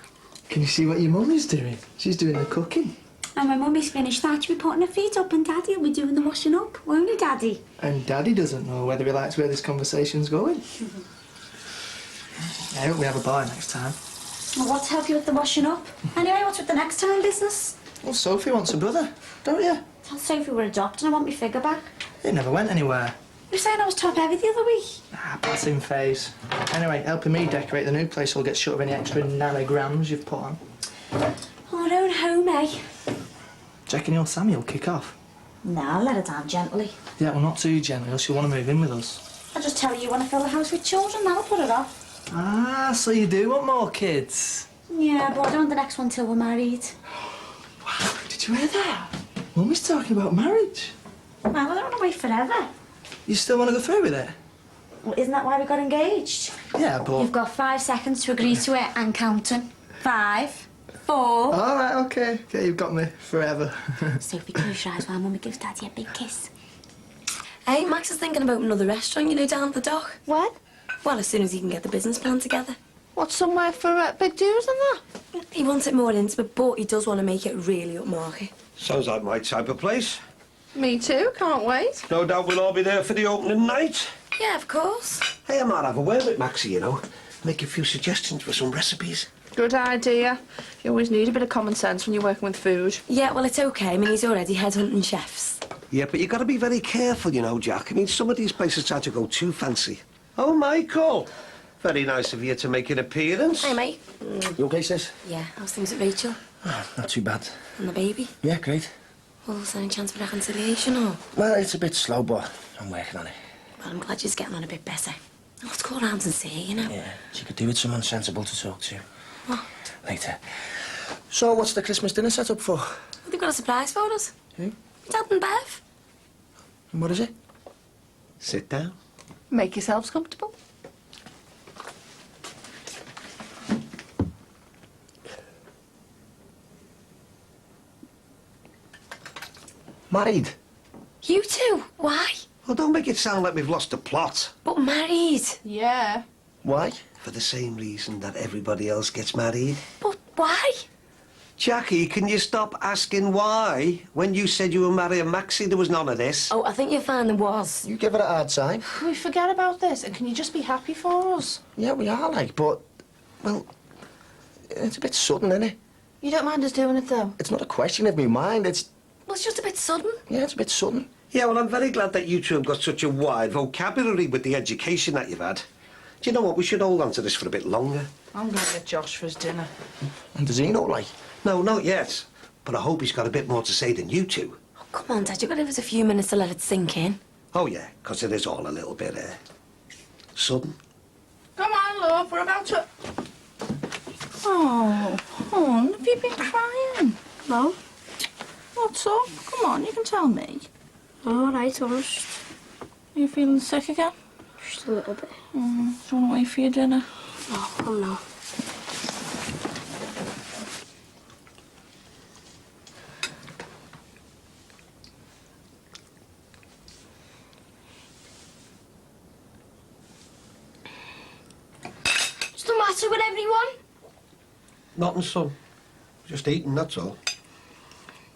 Can you see what your mummy's doing? She's doing the cooking. And when Mummy's finished that, she'll be putting her feet up and Daddy'll be doing the washing up, won't he, Daddy? And Daddy doesn't know whether he likes where this conversation's going. I hope we have a bar next time. Well, what to help you with the washing up? Anyway, what's with the next time business? Well, Sophie wants a brother, don't you? Tell Sophie we're adopting. I want my figure back. It never went anywhere. You were saying I was top heavy the other week. Ah, passing phase. Anyway, helping me decorate the new place will get short of any extra nanograms you've put on. Oh, don't home, eh? Do you reckon your Sammy will kick off? No, I'll let her down gently. Yeah, well, not too gently, else she'll want to move in with us. I'll just tell you want to fill the house with children. That'll put her off. Ah, so you do want more kids? Yeah, but I don't want the next one till we're married. Wow, did you hear that? Mummy's talking about marriage. Well, I don't want to wait forever. You still want to go through with it? Well, isn't that why we got engaged? Yeah, but... You've got 5 seconds to agree to it and counting. 5, 4... All right, OK. OK, you've got me forever. Sophie, close your eyes while Mummy gives Daddy a big kiss. Hey, Max is thinking about another restaurant, you know, down at the dock. What? Well, as soon as he can get the business plan together. What, somewhere for big doers and that? He wants it more intimate, but he does want to make it really upmarket. Sounds like my type of place. Me too, can't wait. No doubt we'll all be there for the opening night. Yeah, of course. Hey, I might have a word with Maxie, you know. Make a few suggestions for some recipes. Good idea. You always need a bit of common sense when you're working with food. Yeah, well, it's OK. I mean, he's already headhunting chefs. Yeah, but you got to be very careful, you know, Jack. I mean, some of these places try to go too fancy. Oh, Michael. Very nice of you to make an appearance. Hey, mate. You OK, sis? Yeah, how's things with Rachel? Oh, not too bad. And the baby? Yeah, great. Well, is there any chance for reconciliation, or...? Well, it's a bit slow, but I'm working on it. Well, I'm glad she's getting on a bit better. Let's go round and see her, you know? Yeah, she could do with someone sensible to talk to. What? Later. So, what's the Christmas dinner set up for? Well, they've got a surprise for us. Who? Dad and Bev. And what is it? Sit down. Make yourselves comfortable. Married. You two? Why? Well, don't make it sound like we've lost the plot. But married. Yeah. Why? For the same reason that everybody else gets married. But why? Jackie, can you stop asking why? When you said you were marrying Maxie, there was none of this. Oh, I think you'll find there was. You give her a hard time. Can we forget about this and can you just be happy for us? Yeah, we are, like, but... Well, it's a bit sudden, isn't it? You don't mind us doing it, though? It's not a question of me mind, it's... Well, it's just a bit sudden. Yeah, it's a bit sudden. Yeah, well, I'm very glad that you two have got such a wide vocabulary with the education that you've had. Do you know what? We should hold on to this for a bit longer. I'm going to get Josh for his dinner. And does he know, like? No, not yet. But I hope he's got a bit more to say than you two. Oh, come on, Dad, you've got to give us a few minutes to let it sink in. Oh, yeah, because it is all a little bit, sudden. Come on, love, we're about to... Oh, hon, have you been crying? No. What's up? Come on, you can tell me. All right, honest. Are you feeling sick again? Just a little bit. Do you want to wait for your dinner? Oh, come now. What's the matter with everyone? Nothing, son. Just eating, that's all.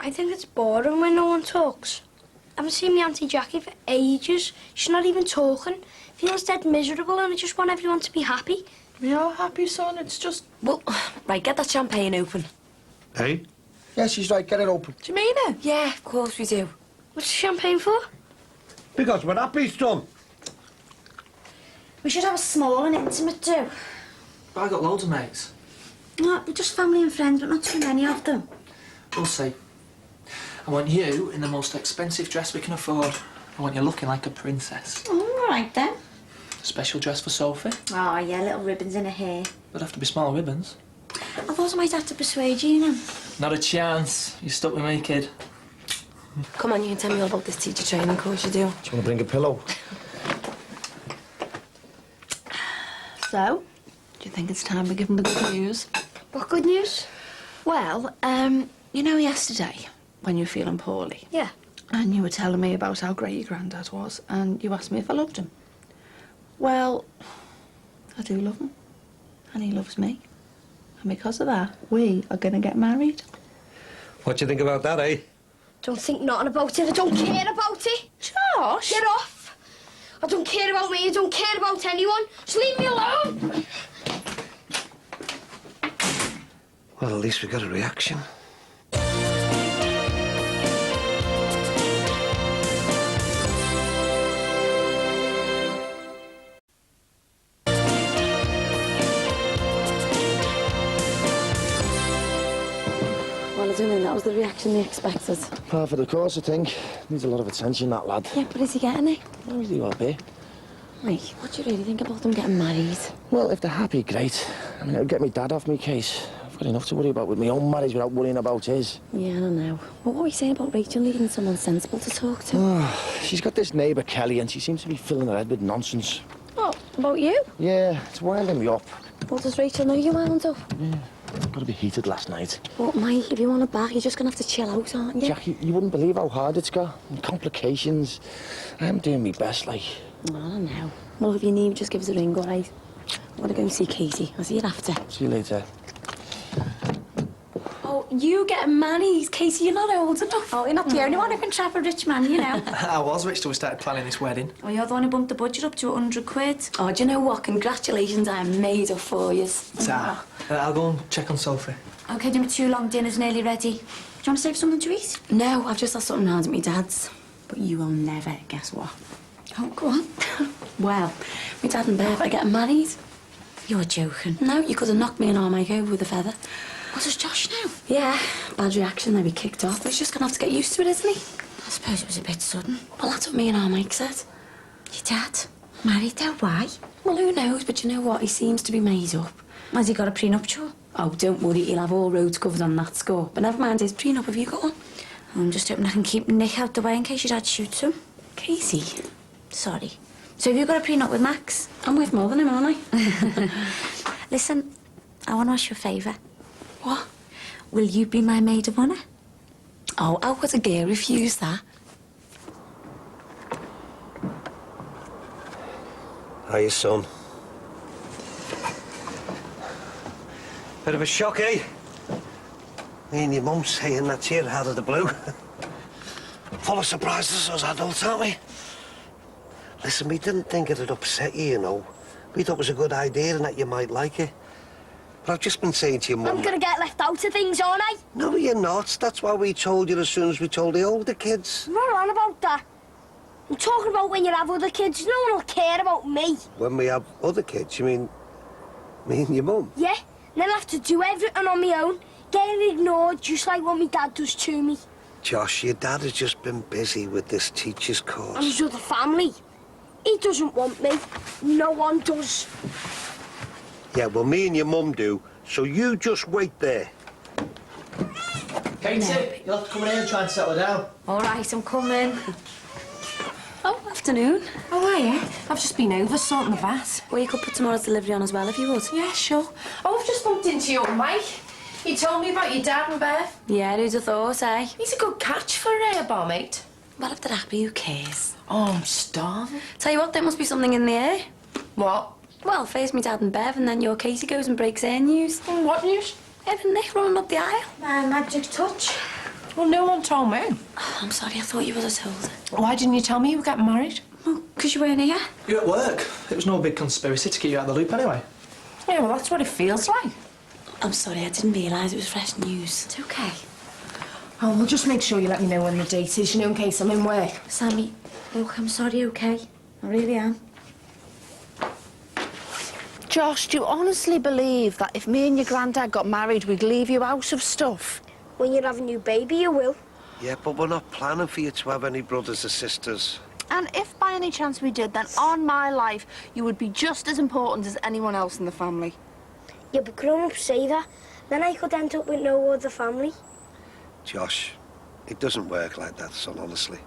I think it's boring when no one talks. I haven't seen my Auntie Jackie for ages. She's not even talking. Feels dead miserable and I just want everyone to be happy. We are happy, son. It's just... Well, right, get that champagne open. Hey? Yeah, she's right, get it open. Do you mean it? Yeah, of course we do. What's the champagne for? Because we're happy, son. We should have a small and intimate do. But I got loads of mates. No, we're just family and friends, but not too many of them. We'll see. I want you in the most expensive dress we can afford. I want you looking like a princess. Oh, all right then. Special dress for Sophie. Oh, yeah, little ribbons in her hair. There'd have to be small ribbons. I thought I might have to persuade you, you know. Not a chance. You're stuck with me, kid. Come on, you can tell me all about this teacher training course you do. Do you want to bring a pillow? So, do you think it's time we give him the good news? What good news? Well, you know yesterday, when you were feeling poorly? Yeah. And you were telling me about how great your granddad was, and you asked me if I loved him. Well, I do love him, and he loves me. And because of that, we are going to get married. What do you think about that, eh? Don't think nothing about it. I don't care about it. Josh! Get off. I don't care about me. I don't care about anyone. Just leave me alone. Well, at least we got a reaction. Well, I don't think that was the reaction they expected. Par for the course, I think. Needs a lot of attention, that lad. Yeah, but is he getting it? How is he well be? Right, what do you really think about them getting married? Well, if they're happy, great. I mean, it'll get me dad off me case. I've got enough to worry about with my own marriage without worrying about his. Yeah, I don't know. Well, what are you saying about Rachel needing someone sensible to talk to? Oh, she's got this neighbour, Kelly, and she seems to be filling her head with nonsense. Oh, about you? Yeah, it's winding me up. Well, does Rachel know you wound up? Yeah, got to be heated last night. Well, Mike, if you want it back, you're just going to have to chill out, aren't you? Jack, you wouldn't believe how hard it's got. And complications. I'm doing my best, like. I don't know. Well, if you need, just give us a ring, all right? I'm going to go and see Katie. I'll see you after. See you later. Oh, you getting married, Casey, you're not old enough. Oh, you're not the only one who can trap a rich man, you know. I was rich till we started planning this wedding. Oh, you're the one who bumped the budget up to 100 quid. Oh, do you know what? Congratulations, I am made up for you. Ta. I'll go and check on Sophie. OK, don't be too long, dinner's nearly ready. Do you want to save something to eat? No, I've just had something round at my dad's. But you will never guess what. Oh, go on. Well, my dad and Bev are getting married. You're joking. No, you could have knocked me and Armike over with a feather. What does Josh know? Yeah, bad reaction, they'll be kicked off. But he's just going to have to get used to it, isn't he? I suppose it was a bit sudden. Well, that's what me and Armike said. Your dad? Married though, why? Well, who knows, but you know what? He seems to be made up. Has he got a prenuptial? Oh, don't worry, he'll have all roads covered on that score. But never mind his prenup, have you got one? I'm just hoping I can keep Nick out the way in case your dad shoots him. Casey. Sorry. So have you got a prenup with Max? I'm with more than him, aren't I? Listen, I want to ask you a favour. What? Will you be my maid of honour? Oh, how could a girl refuse that? Hiya, son. Bit of a shock, eh? Me and your mum saying that here out of the blue. Full of surprises, us adults, aren't we? Listen, we didn't think it'd upset you, you know. We thought it was a good idea and that you might like it. But I've just been saying to your mum... I'm going to get left out of things, aren't I? No, you're not. That's why we told you as soon as we told the older kids. I'm not on about that. I'm talking about when you have other kids. No one will care about me. When we have other kids, you mean me and your mum? Yeah, and then I have to do everything on my own. Get ignored just like what my dad does to me. Josh, your dad has just been busy with this teacher's And course. his other family. He doesn't want me. No one does. Yeah, well, me and your mum do, so you just wait there. Katie, you'll have to come in here and try and settle down. All right, I'm coming. Oh, afternoon. How are you? I've just been over sorting the vat. Well, you could put tomorrow's delivery on as well if you would. Yeah, sure. Oh, I've just bumped into you, Mike. You told me about your dad and Bev. Yeah, who'd have thought, eh? He's a good catch for a barmate. Well, if they're happy, who cares? Oh, I'm starving. Tell you what, there must be something in the air. What? Well, first me dad and Bev, and then your Katie goes and breaks their news. What news? Ev and Nick running up the aisle. My magic touch. Well, no one told me. Oh, I'm sorry, I thought you would have told. Why didn't you tell me you were getting married? Well, because you weren't here. You're at work. It was no big conspiracy to keep you out of the loop anyway. Yeah, well, that's what it feels like. I'm sorry, I didn't realise it was fresh news. It's okay. Oh, well, just make sure you let me know when the date is, you know, in case I'm in work. Sammy, look, I'm sorry, okay? I really am. Josh, do you honestly believe that if me and your granddad got married, we'd leave you out of stuff? When you have a new baby, you will. Yeah, but we're not planning for you to have any brothers or sisters. And if by any chance we did, then on my life, you would be just as important as anyone else in the family. Yeah, but grown-ups say that. Then I could end up with no other family. Josh, it doesn't work like that, son, honestly.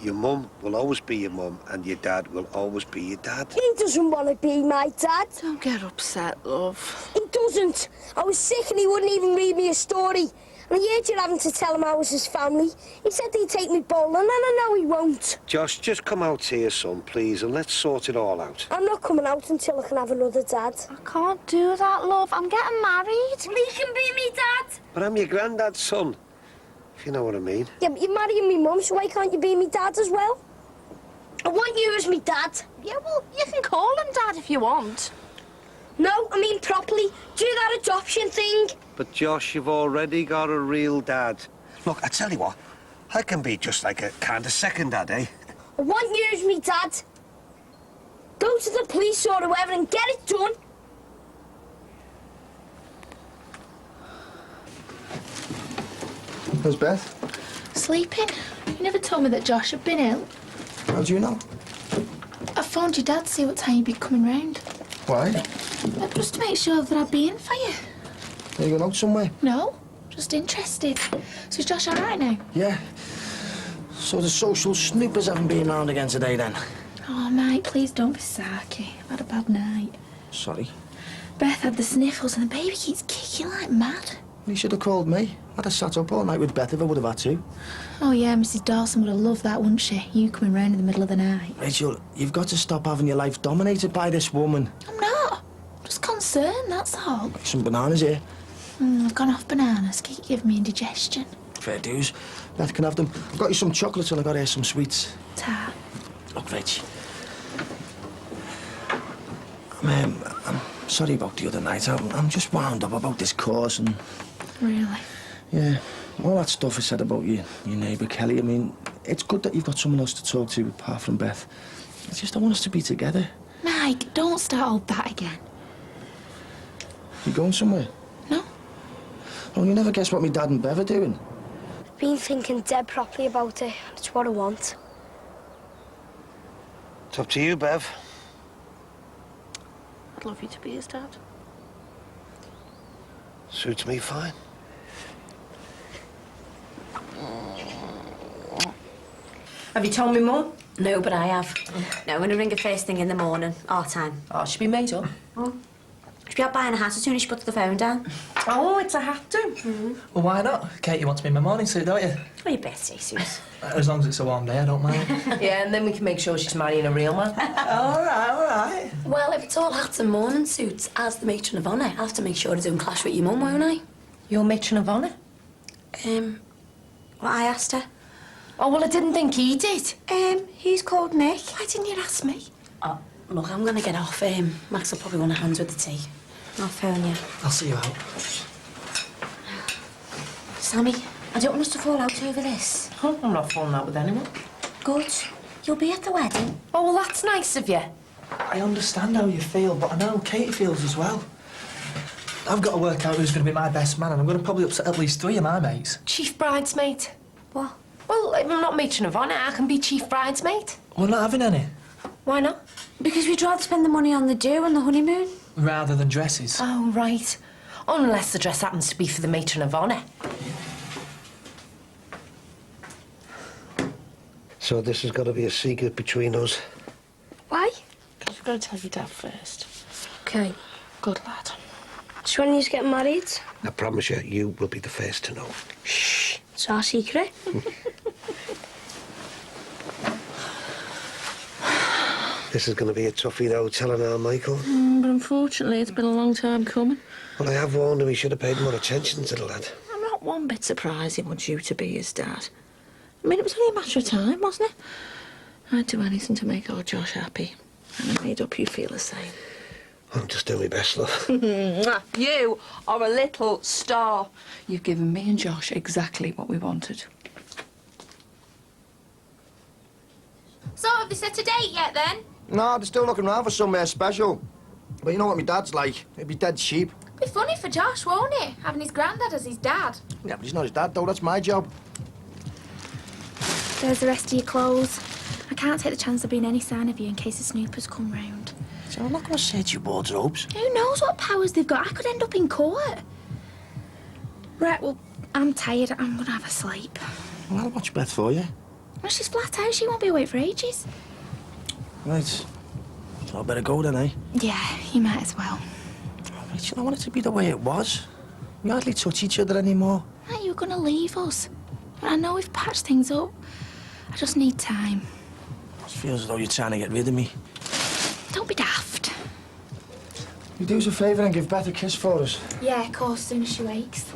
Your mum will always be your mum, and your dad will always be your dad. He doesn't want to be my dad. Don't get upset, love. He doesn't. I was sick and he wouldn't even read me a story. And I heard you having to tell him I was his family. He said he'd take me bowling, and I know he won't. Josh, just come out here, son, please, and let's sort it all out. I'm not coming out until I can have another dad. I can't do that, love. I'm getting married. Well, he can be me dad. But I'm your granddad's son, if you know what I mean. Yeah, but you're marrying me mum, so why can't you be me dad as well? I want you as me dad. Yeah, well, you can call him Dad if you want. No, I mean properly. Do that adoption thing. But Josh, you've already got a real dad. Look, I tell you what, I can be just like a kind of second dad, eh? I want you as me dad. Go to the police or whoever and get it done. How's Beth? Sleeping. You never told me that Josh had been ill. How do you know? I phoned your dad to see what time you'd be coming round. Why? Just to make sure that I'd be in for you. Are you going out somewhere? No, just interested. So is Josh all right now? Yeah. So the social snoopers haven't been round again today, then? Oh, mate, please don't be sarky. I've had a bad night. Sorry. Beth had the sniffles and the baby keeps kicking like mad. You should have called me. I'd have sat up all night with Beth if I would have had to. Oh, yeah, Mrs. Dawson would have loved that, wouldn't she? You coming round in the middle of the night. Rachel, you've got to stop having your life dominated by this woman. I'm not. Just concerned, that's all. Some bananas here. I've gone off bananas. Keep giving me indigestion. Fair dues. Beth can have them. I've got you some chocolates and I've got here some sweets. Ta. Look, Rach. I'm sorry about the other night. I'm just wound up about this course and... Really? Yeah, all that stuff I said about your neighbour, Kelly. I mean, it's good that you've got someone else to talk to apart from Beth. It's just I want us to be together. Mike, don't start all that again. You going somewhere? No. Oh, you never guess what my dad and Bev are doing. I've been thinking dead properly about it. It's what I want. It's up to you, Bev. I'd love you to be his dad. Suits me fine. Have you told me, Mum? No, but I have. No, I'm going to ring her first thing in the morning, our time. Oh, she'll be made up. She'll be out buying a hat as soon as she puts the phone down. Oh, it's a hat too. Well, why not? Katie wants me in my morning suit, don't you? Well, your birthday suit. As long as it's a warm day, I don't mind. Yeah, and then we can make sure she's marrying a real man. All right. Well, if it's all hats and morning suits, as the matron of honour, I'll have to make sure it don't clash with your mum, won't I? Your matron of honour? Well, I asked her. Oh, well, I didn't think he did. He's called Nick. Why didn't you ask me? Oh, look, I'm going to get off. Max will probably want a hand with the tea. I'll phone you. I'll see you out. Sammy, I don't want us to fall out over this. Oh, I'm not falling out with anyone. Good. You'll be at the wedding. Oh, well, that's nice of you. I understand how you feel, but I know Katie feels as well. I've got to work out who's going to be my best man, and I'm going to probably upset at least 3 of my mates. Chief bridesmaid. What? Well, if I'm not matron of honour, I can be chief bridesmaid. We're not having any. Why not? Because we'd rather spend the money on the do and the honeymoon. Rather than dresses. Oh, right. Unless the dress happens to be for the matron of honour. So this has got to be a secret between us. Why? Because you've got to tell your dad first. Okay. Good lad. So when you get married, I promise you, you will be the first to know. shh, it's our secret. This is going to be a toughie, though, telling our Michael. But unfortunately, it's been a long time coming. Well, I have warned him he should have paid more attention to the lad. I'm not one bit surprised he wants you to be his dad. I mean, it was only a matter of time, wasn't it? I'd do anything to make old Josh happy. And I made up you feel the same. I'm just doing my best, love. You are a little star. You've given me and Josh exactly what we wanted. So, have they set a date yet, then? No, they're still looking around for somewhere special. But you know what my dad's like? He'd be dead cheap. Be funny for Josh, won't it? Having his granddad as his dad. Yeah, but he's not his dad, though. That's my job. There's the rest of your clothes. I can't take the chance of being any sign of you in case the snoopers come round. So I'm not going to search your wardrobes. Who knows what powers they've got? I could end up in court. Right, well, I'm tired. I'm going to have a sleep. Well, I'll watch Beth for you. Well, she's flat out. She won't be awake for ages. Right. So I better go then, eh? Yeah, you might as well. Rachel, I want it to be the way it was. We hardly touch each other anymore. Right, you were going to leave us. But I know we've patched things up. I just need time. It feels as though you're trying to get rid of me. Don't be daft. You do us a favour and give Beth a kiss for us. Yeah, of course, as soon as she wakes.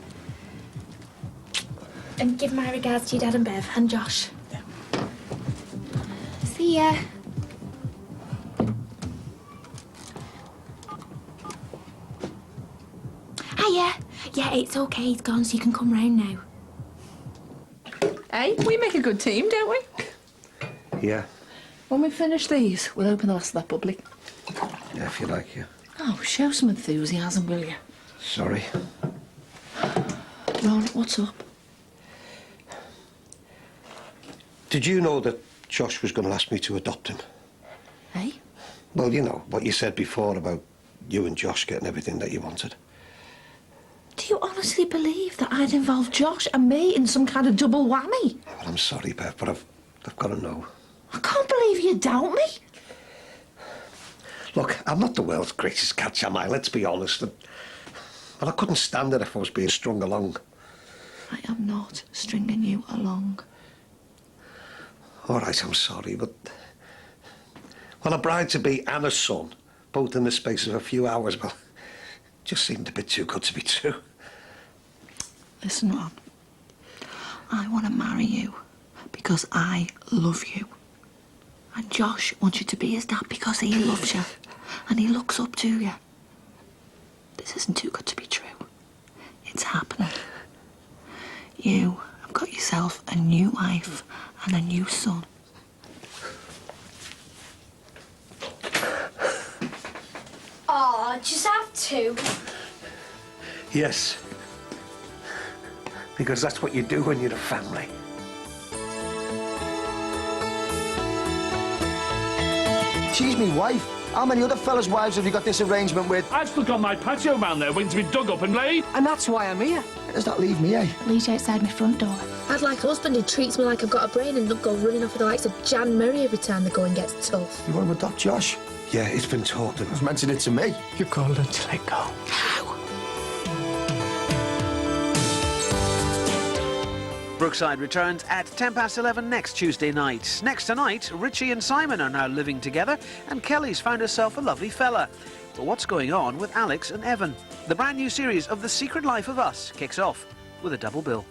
And give my regards to your dad and Bev and Josh. Yeah. See ya. Hiya. Yeah, it's okay. He's gone, so you can come round now. Hey, we make a good team, don't we? Yeah. When we finish these, we'll open the rest of that bubbly. Yeah, if you like, yeah. Oh, show some enthusiasm, will you? Sorry. Ron, what's up? Did you know that Josh was going to ask me to adopt him? Hey? Well, you know, what you said before about you and Josh getting everything that you wanted. Do you honestly believe that I'd involve Josh and me in some kind of double whammy? Well, I'm sorry, Beth, but I've got to know. I can't believe you doubt me. Look, I'm not the world's greatest catch, am I? Let's be honest. But I couldn't stand it if I was being strung along. I am not stringing you along. All right, I'm sorry, but... Well, a bride-to-be and a son, both in the space of a few hours, well, just seemed a bit too good to be true. Listen, Ron. I want to marry you because I love you. And Josh wants you to be his dad because he loves you. And he looks up to you. This isn't too good to be true. It's happening. You have got yourself a new wife and a new son. Oh, just have 2. Yes. Because that's what you do when you're a family. She's me wife. How many other fellas' wives have you got this arrangement with? I've still got my patio man there waiting to be dug up and laid. And that's why I'm here. Where does that leave me, eh? Leaves you outside my front door. I'd like a husband who treats me like I've got a brain and not go running off with the likes of Jan Murray every time the going gets tough. You want to adopt Josh? Yeah, it's been talked He about. was mentioning it to me. You called her to let go. Brookside returns at 11:10 next Tuesday night. Next tonight, Richie and Simon are now living together, and Kelly's found herself a lovely fella. But what's going on with Alex and Evan? The brand new series of The Secret Life of Us kicks off with a double bill.